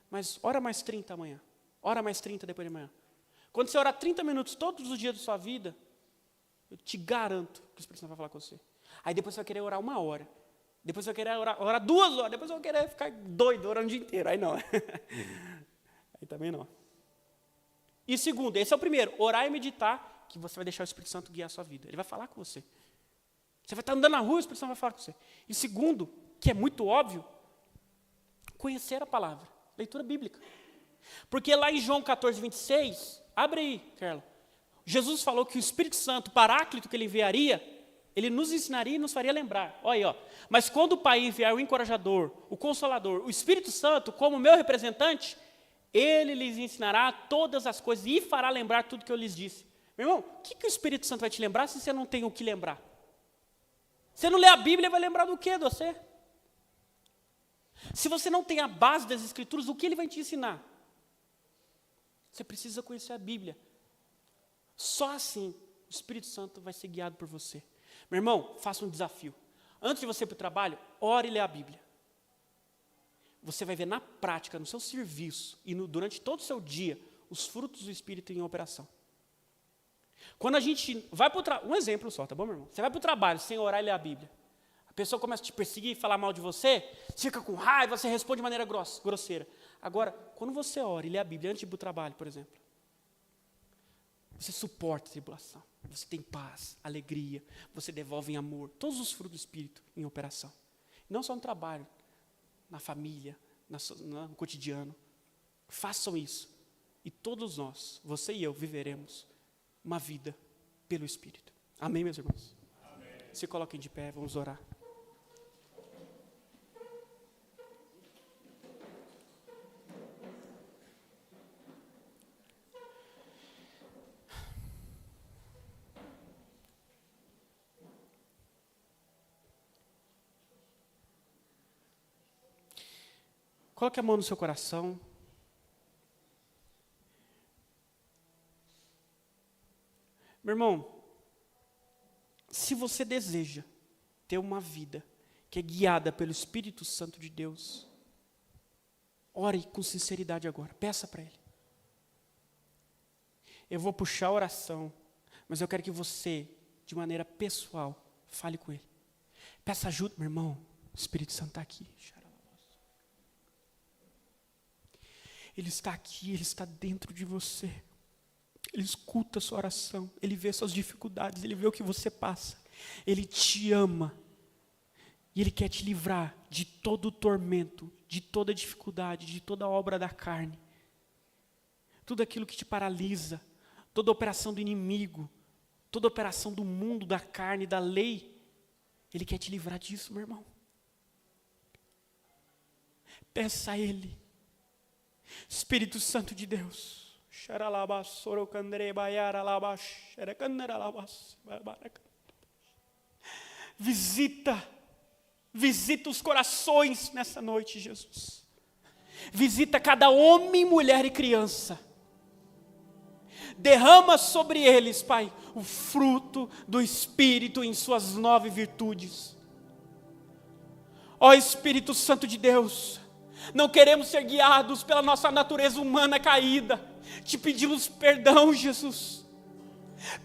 Mas ora mais 30 amanhã. Ora mais 30 depois de amanhã. Quando você orar 30 minutos todos os dias da sua vida, eu te garanto que o Espírito Santo vai falar com você. Aí depois você vai querer orar 1 hora. Depois você vai querer orar 2 horas. Depois você vai querer ficar doido orando o dia inteiro. Aí não. Aí também não. E segundo, esse é o primeiro. Orar e meditar, que você vai deixar o Espírito Santo guiar a sua vida. Ele vai falar com você. Você vai estar andando na rua e o Espírito Santo vai falar com você. E segundo, que é muito óbvio, conhecer a palavra. Leitura bíblica. Porque lá em João 14, 26, abre aí, Carla. Jesus falou que o Espírito Santo, o Paráclito que ele enviaria, ele nos ensinaria e nos faria lembrar. Olha aí, ó. Mas quando o Pai enviar o encorajador, o Consolador, o Espírito Santo, como meu representante, ele lhes ensinará todas as coisas e fará lembrar tudo que eu lhes disse. Meu irmão, o que o Espírito Santo vai te lembrar se você não tem o que lembrar? Você não lê a Bíblia, vai lembrar do quê de você? Se você não tem a base das Escrituras, o que ele vai te ensinar? Você precisa conhecer a Bíblia. Só assim o Espírito Santo vai ser guiado por você. Meu irmão, faça um desafio. Antes de você ir para o trabalho, ore e lê a Bíblia. Você vai ver na prática, no seu serviço e durante todo o seu dia, os frutos do Espírito em operação. Quando a gente vai para o trabalho, um exemplo só, tá bom, meu irmão? Você vai para o trabalho sem orar e ler a Bíblia. A pessoa começa a te perseguir, falar mal de você, você fica com raiva, você responde de maneira grosseira. Agora, quando você ora e lê a Bíblia antes de ir para o trabalho, por exemplo, você suporta a tribulação, você tem paz, alegria, você devolve em amor, todos os frutos do Espírito em operação. Não só no trabalho, na família, no cotidiano. Façam isso. E todos nós, você e eu, viveremos uma vida pelo Espírito. Amém, meus irmãos? Amém. Se coloquem de pé, vamos orar. Coloque a mão no seu coração. Meu irmão, se você deseja ter uma vida que é guiada pelo Espírito Santo de Deus, ore com sinceridade agora, peça para Ele. Eu vou puxar a oração, mas eu quero que você, de maneira pessoal, fale com Ele. Peça ajuda, meu irmão, o Espírito Santo está aqui. Ele está aqui, Ele está dentro de você. Ele escuta a sua oração, Ele vê suas dificuldades, Ele vê o que você passa. Ele te ama. E Ele quer te livrar de todo o tormento, de toda dificuldade, de toda obra da carne. Tudo aquilo que te paralisa, toda operação do inimigo, toda operação do mundo, da carne, da lei. Ele quer te livrar disso, meu irmão. Peça a Ele. Espírito Santo de Deus, visita os corações nessa noite, Jesus. Visita cada homem, mulher e criança. Derrama sobre eles, Pai, o fruto do Espírito em suas 9 virtudes. Ó Espírito Santo de Deus, não queremos ser guiados pela nossa natureza humana caída. Te pedimos perdão, Jesus.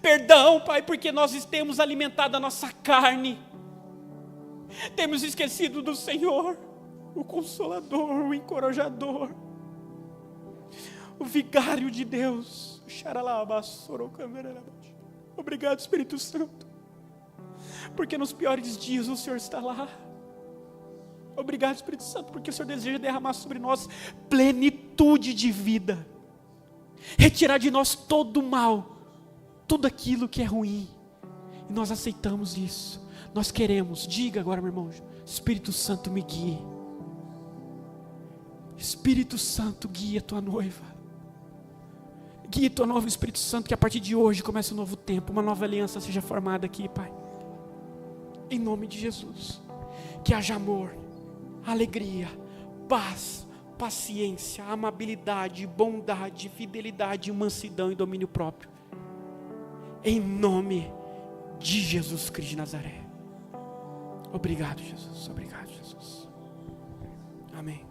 Perdão, Pai, porque nós temos alimentado a nossa carne. Temos esquecido do Senhor, o Consolador, o Encorajador, o Vigário de Deus. Obrigado, Espírito Santo, porque nos piores dias o Senhor está lá. Obrigado, Espírito Santo, porque o Senhor deseja derramar sobre nós plenitude de vida. Retirar de nós todo o mal, tudo aquilo que é ruim. E nós aceitamos isso. Nós queremos, diga agora, meu irmão, Espírito Santo me guie. Espírito Santo, guia a tua noiva. Guia a tua noiva, Espírito Santo, que a partir de hoje comece um novo tempo, uma nova aliança seja formada aqui, Pai. Em nome de Jesus. Que haja amor, alegria, paz, paciência, amabilidade, bondade, fidelidade, mansidão e domínio próprio. Em nome de Jesus Cristo de Nazaré. Obrigado, Jesus. Obrigado, Jesus. Amém.